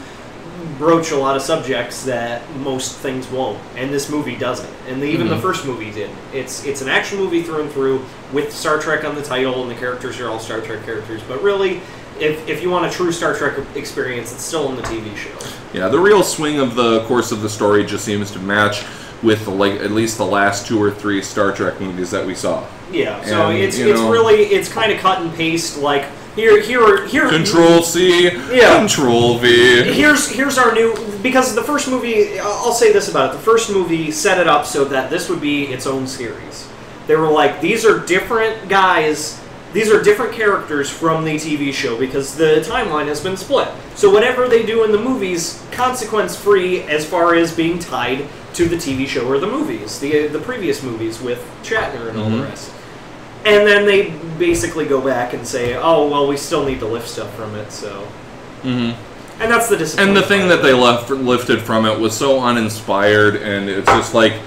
broach a lot of subjects that most things won't, and this movie doesn't. And even the first movie did. It's an action movie through and through with Star Trek on the title, and the characters are all Star Trek characters. But really, if you want a true Star Trek experience, it's still in the TV show. Yeah, the real swing of the course of the story just seems to match with at least the last 2 or 3 Star Trek movies that we saw. Yeah, so and, it's kind of cut and paste. Like Here. Control C, Yeah. Control V. Here's our new, because the first movie, I'll say this about it, the first movie set it up so that this would be its own series. They were like, these are different guys, these are different characters from the TV show because the timeline has been split. So whatever they do in the movies, consequence-free as far as being tied to the TV show or the movies, the previous movies with Shatner and all the rest. And then they basically go back and say, oh, well, we still need to lift stuff from it, so... And that's the disappointment. And the thing that they lifted from it was so uninspired, and it's just like...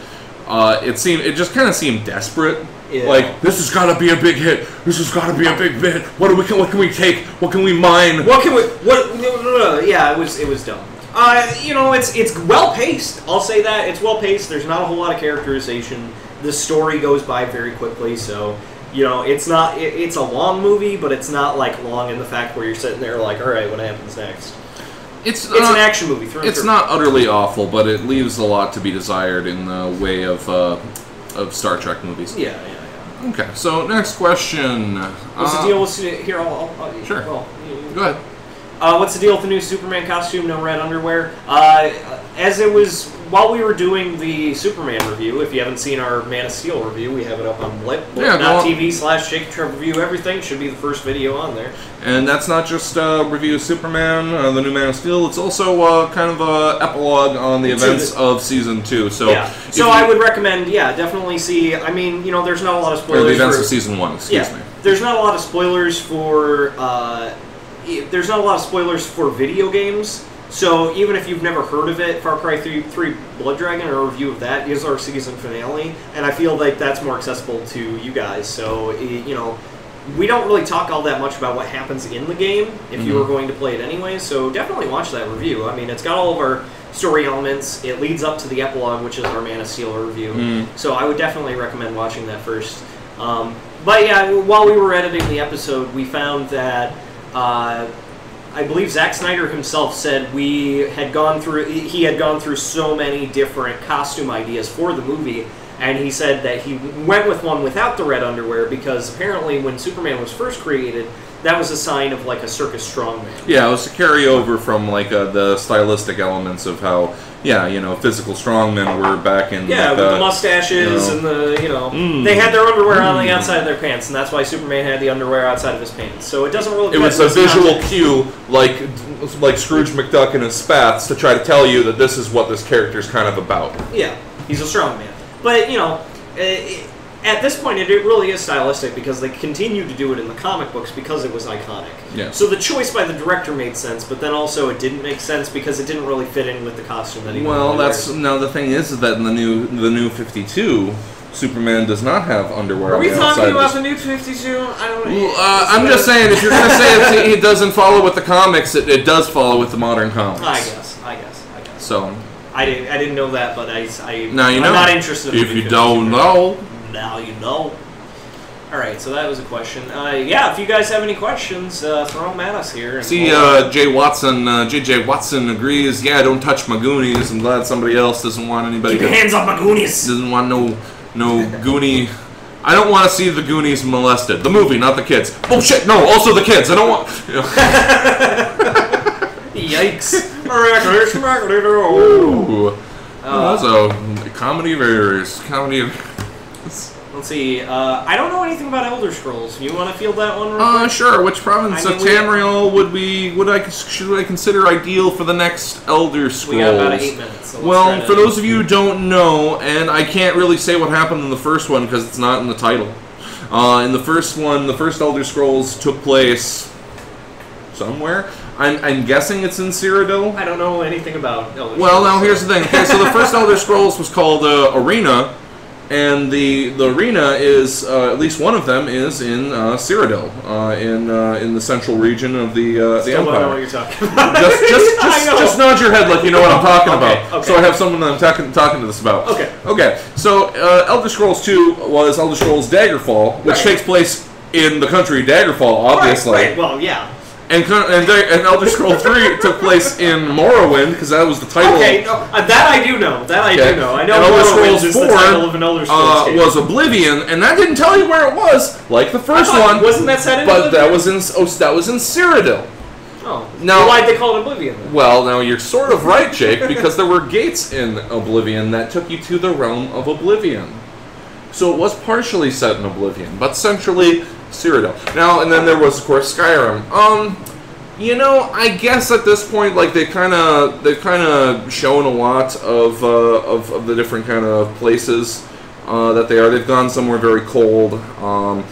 it just kind of seemed desperate. Yeah. Like, this has got to be a big hit. This has got to be a big hit. What can we take? What can we mine? Yeah, it was dumb. It's well paced. I'll say that it's well paced. There's not a whole lot of characterization. The story goes by very quickly, so it's not. It's a long movie, but it's not like long in the fact where you're sitting there like, all right, what happens next? It's an action movie. It's not utterly awful, but it leaves a lot to be desired in the way of Star Trek movies. Yeah. Okay, so next question. What's the deal with here? Sure. Well, go ahead. What's the deal with the new Superman costume? No red underwear. As it was while we were doing the Superman review. If you haven't seen our Man of Steel review, we have it up on Blip.tv/J&TRE Review Everything. Should be the first video on there. And that's not just a review of Superman, the new Man of Steel. It's also kind of an epilogue on the events of Season 2. So, so I would recommend, definitely see. I mean, there's not a lot of spoilers. Or the events of Season 1. Excuse me. There's not a lot of spoilers for. There's not a lot of spoilers for video games. So even if you've never heard of it, Far Cry 3 Blood Dragon, or a review of that is our season finale, and I feel like that's more accessible to you guys. So we don't really talk all that much about what happens in the game if you were going to play it anyway. So definitely watch that review. I mean, it's got all of our story elements. It leads up to the epilogue, which is our Man of Steel review. So I would definitely recommend watching that first. But yeah, while we were editing the episode, we found that. I believe Zack Snyder himself said he had gone through so many different costume ideas for the movie, and he said that he went with one without the red underwear because apparently when Superman was first created, that was a sign of like a circus strongman. Yeah, it was a carryover from like the stylistic elements of how physical strongmen were back in with the mustaches and the they had their underwear on the outside of their pants, and that's why Superman had the underwear outside of his pants. So it doesn't really. It was a visual cue, like Scrooge McDuck and his spats, to try to tell you that this is what this character's kind of about. Yeah, he's a strongman, but at this point, it really is stylistic because they continue to do it in the comic books because it was iconic. Yeah. So the choice by the director made sense, but then also it didn't make sense because it didn't really fit in with the costume that he wears. Now the thing is that in the new 52, Superman does not have underwear. Are we talking about the new 52? I don't know. I'm just saying, if you're going to say it doesn't follow with the comics, it does follow with the modern comics. I guess. So I didn't know that, but I'm not interested. If you don't know. Now you know. Alright, so that was a question. If you guys have any questions, throw them at us here. See, J.J. Watson agrees, don't touch my Goonies. I'm glad somebody else doesn't want anybody Keep your hands off my Goonies! Doesn't want no Goonie. I don't want to see the Goonies molested. The movie, not the kids. Oh shit, no, also the kids. I don't want... Yikes. Ooh. That's a comedy various. Let's see. I don't know anything about Elder Scrolls. You want to field that one real quick? Sure. Which province of Tamriel should I consider ideal for the next Elder Scrolls? We got about 8 minutes. So well, for those of you who don't know, and I can't really say what happened in the first one because it's not in the title. In the first one, the first Elder Scrolls took place somewhere. I'm guessing it's in Cyrodiil. I don't know anything about Elder Scrolls. Well, now here's the thing. Okay, so the first Elder Scrolls was called Arena. And the arena is at least one of them is in Cyrodiil, in the central region of the Empire. Still don't know what you're talking about. just nod your head like you know what I'm talking about. Okay. So I have someone that I'm talking to this about. Okay. So Elder Scrolls 2 was Elder Scrolls Daggerfall, which takes place in the country Daggerfall, obviously. Right. Well, yeah. And Elder Scrolls 3 took place in Morrowind, because that was the title. Okay, no, that I do know. That I do know. I know Elder Morrowind Scrolls is 4 the title of an Elder Scrolls game. was Oblivion, and that didn't tell you where it was, like the first one. Wasn't that set in But Oblivion? that was in Cyrodiil. Oh. Now, why'd they call it Oblivion then? Well, now you're sort of right, Jake, because there were gates in Oblivion that took you to the realm of Oblivion. So it was partially set in Oblivion, but centrally Cyrodiil. Now, and then there was, of course, Skyrim. You know, I guess at this point, like they've kind of shown a lot of the different kind of places that they are. They've gone somewhere very cold. I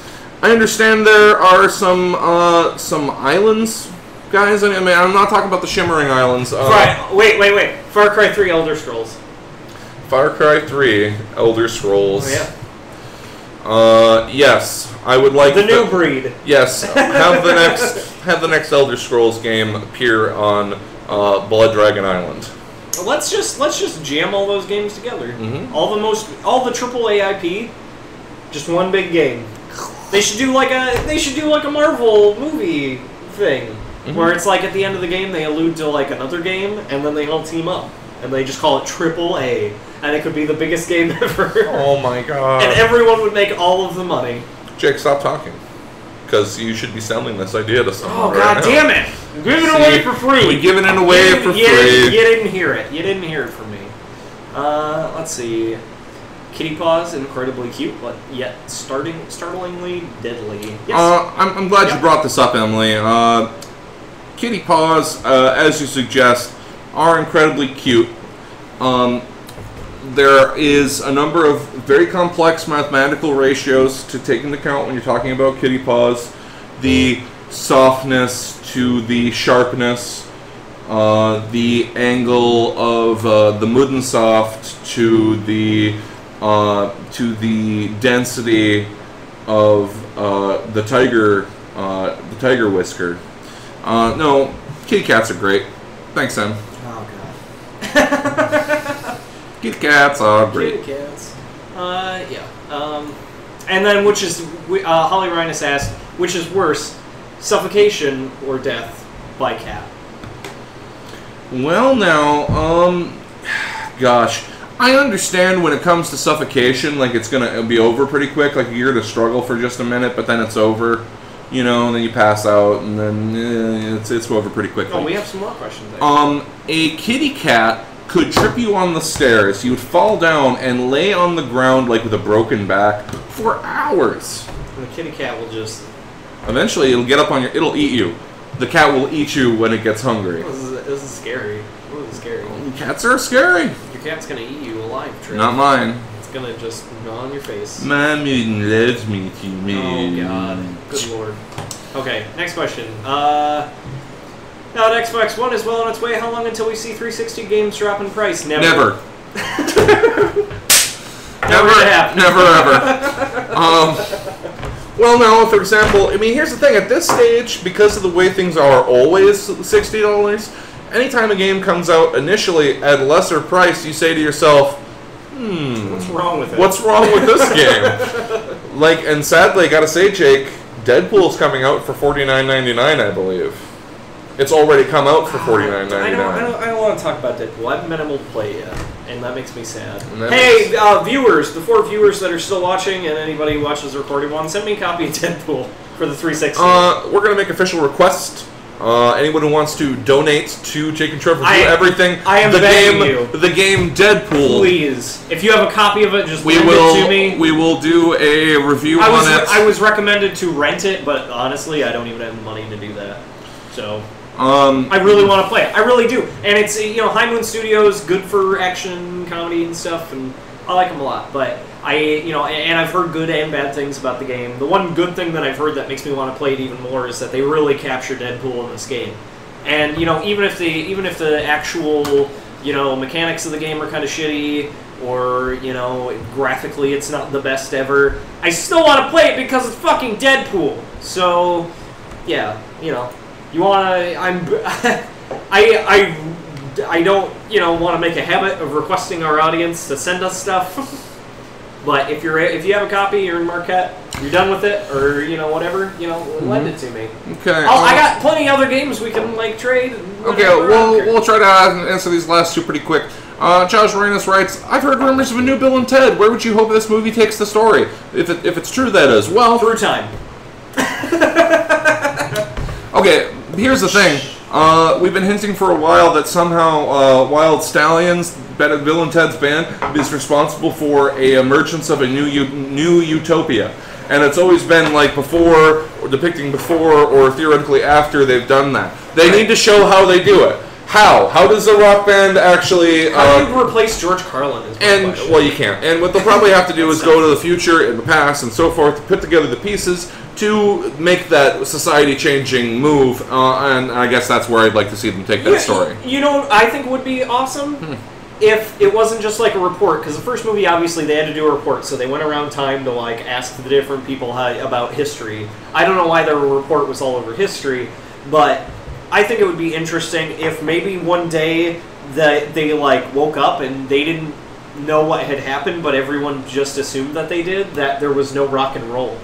understand there are some islands, guys. I mean, I'm not talking about the Shimmering Islands. Wait. Far Cry 3 Elder Scrolls. Far Cry 3 Elder Scrolls. Oh, yeah. Yes, I would like the new breed. Yes, have the next Elder Scrolls game appear on Blood Dragon Island. Let's just jam all those games together. Mm-hmm. All the AAA IP, just one big game. They should do like a Marvel movie thing, mm-hmm. where it's like at the end of the game they allude to like another game and then they all team up and they just call it AAA, and it could be the biggest game ever. Oh my god! And everyone would make all of the money. Jake, stop talking, because you should be selling this idea to someone. Oh god damn it! Give it away for free. We're giving it away for free. You didn't hear it. You didn't hear it from me. Let's see. Kitty Paws, incredibly cute, but yet startlingly deadly. Yes. I'm glad you brought this up, Emily. Kitty Paws, as you suggest, are incredibly cute. There is a number of very complex mathematical ratios to take into account when you're talking about kitty paws. The softness to the sharpness, the angle of the Muddensoft to the density of the tiger whisker. No, kitty cats are great. Thanks, Sam. Oh god. Kitty cats are great. Kitty cats. Yeah. And then, Holly Rhinus asked, which is worse, suffocation or death by cat? Well, now, gosh, I understand when it comes to suffocation, like it's gonna be over pretty quick. Like you're gonna struggle for just a minute, but then it's over. You know, and then you pass out, and then it's over pretty quickly. Oh, we have some more questions there. A kitty cat could trip you on the stairs. You would fall down and lay on the ground like with a broken back for hours. And the kitty cat will just... Eventually, it'll get up on it'll eat you. The cat will eat you when it gets hungry. This is scary. This is scary. Cats are scary. Your cat's gonna eat you alive, Trev. Not mine. It's gonna just gnaw on your face. Mommy loves me too much. Oh god. Good lord. Okay, next question. Now that Xbox One is well on its way, how long until we see 360 games drop in price? Never. Never. Never happen. Never ever. Well, now, for example, I mean, here's the thing. At this stage, because of the way things are always $60, anytime a game comes out initially at a lesser price, you say to yourself, what's wrong with it? What's wrong with this game? And sadly, I gotta say, Jake, Deadpool's coming out for $49.99, I believe. It's already come out for $49.99. I don't want to talk about Deadpool. I haven't been able to play it yet, and that makes me sad. Hey, viewers, the 4 viewers that are still watching, and anybody who watches the recorded one, send me a copy of Deadpool for the 360. We're going to make official requests. Anyone who wants to donate to Jake and Trev review everything. I am begging you. The game Deadpool. Please. If you have a copy of it, just lend it to me. We will do a review on it. I was recommended to rent it, but honestly, I don't even have the money to do that. So... I really want to play it. I really do. And it's, High Moon Studios, good for action, comedy, and stuff, and I like them a lot. But and I've heard good and bad things about the game. The one good thing that I've heard that makes me want to play it even more is that they really capture Deadpool in this game. And, even if the actual, mechanics of the game are kind of shitty, or, graphically it's not the best ever, I still want to play it because it's fucking Deadpool. So, yeah, You wanna? I don't want to make a habit of requesting our audience to send us stuff. But if you have a copy, you're in Marquette, you're done with it, or whatever, lend it to me. Okay. I got plenty of other games we can trade. Okay, we'll try to answer these last two pretty quick. Josh Reynolds writes, I've heard rumors of a new Bill and Ted. Where would you hope this movie takes the story? If it's true, that is. Well, through time. Okay, here's the thing. We've been hinting for a while that somehow Wild Stallions, Bill and Ted's band, is responsible for a emergence of a new utopia. And it's always been before, or depicting before, or theoretically after they've done that. They need to show how they do it. How? How does a rock band actually... How do you replace George Carlin? Well, you can't. And what they'll probably have to do is go to the future and the past and so forth to put together the pieces to make that society-changing move. And I guess that's where I'd like to see them take that story. I think would be awesome? If it wasn't just a report, because the first movie, obviously, they had to do a report, so they went around time to ask the different people about history. I don't know why their report was all over history, but I think it would be interesting if maybe one day that they woke up and they didn't know what had happened, but everyone just assumed that they did, that there was no rock and roll.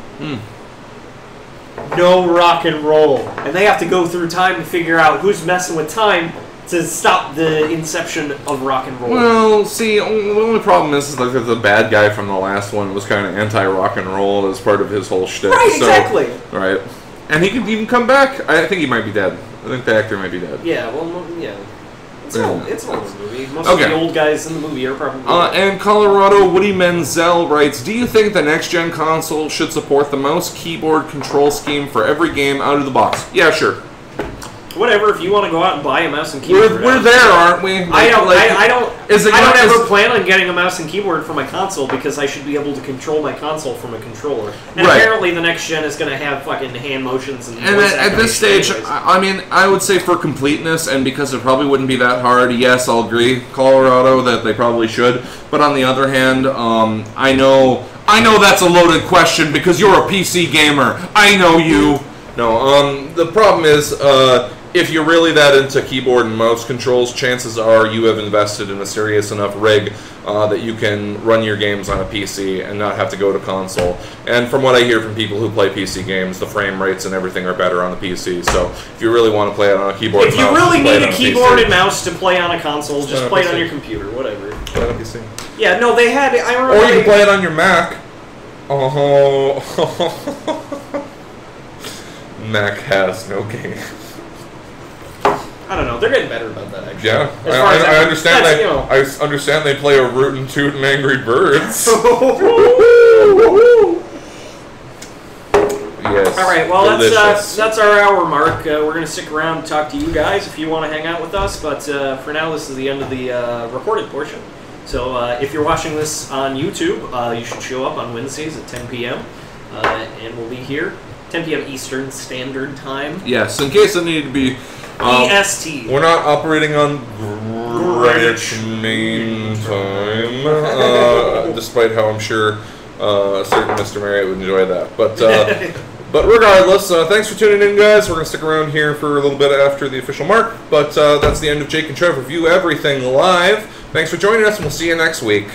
No rock and roll. And they have to go through time to figure out who's messing with time to stop the inception of rock and roll. Well, see, the only problem is the bad guy from the last one was kind of anti-rock and roll as part of his whole shtick. Right, exactly. Right. And he could even come back. I think he might be dead. I think the actor might be dead. Yeah, well, yeah. It's an old movie. Most of the old guys in the movie are probably and Colorado Woody Menzel writes, do you think the next-gen console should support the mouse keyboard control scheme for every game out of the box? Yeah, sure. Whatever, if you want to go out and buy a mouse and keyboard. We're there, aren't we? I don't ever plan on getting a mouse and keyboard for my console because I should be able to control my console from a controller. And apparently the next gen is going to have fucking hand motions and at this stage, I would say for completeness and because it probably wouldn't be that hard, yes, I'll agree, Colorado, that they probably should. But on the other hand, I know that's a loaded question because you're a PC gamer. I know you. No, the problem is, if you're really that into keyboard and mouse controls, chances are you have invested in a serious enough rig that you can run your games on a PC and not have to go to console. And from what I hear from people who play PC games, the frame rates and everything are better on the PC. So if you really want to play it on a keyboard and mouse, if you really need a keyboard and mouse to play on a console, just play it on your computer, whatever. Play it on PC. Yeah, no, they had... I remember or you can play it on your Mac. Oh... Mac has no game. I don't know. They're getting better about that, actually. Yeah, I understand. I understand they play a Rootin' Tootin' Angry Birds. Yes. All right. Well, that's our hour mark. We're gonna stick around and talk to you guys if you want to hang out with us. But for now, this is the end of the recorded portion. So if you're watching this on YouTube, you should show up on Wednesdays at 10 p.m. And we'll be here 10 p.m. Eastern Standard Time. Yes, in case it needed to be. EST. We're not operating on Greenwich Mean Time, despite how I'm sure a certain Mr. Marriott would enjoy that. But regardless, thanks for tuning in, guys. We're going to stick around here for a little bit after the official mark. But that's the end of Jake and Trev Review Everything Live. Thanks for joining us, and we'll see you next week.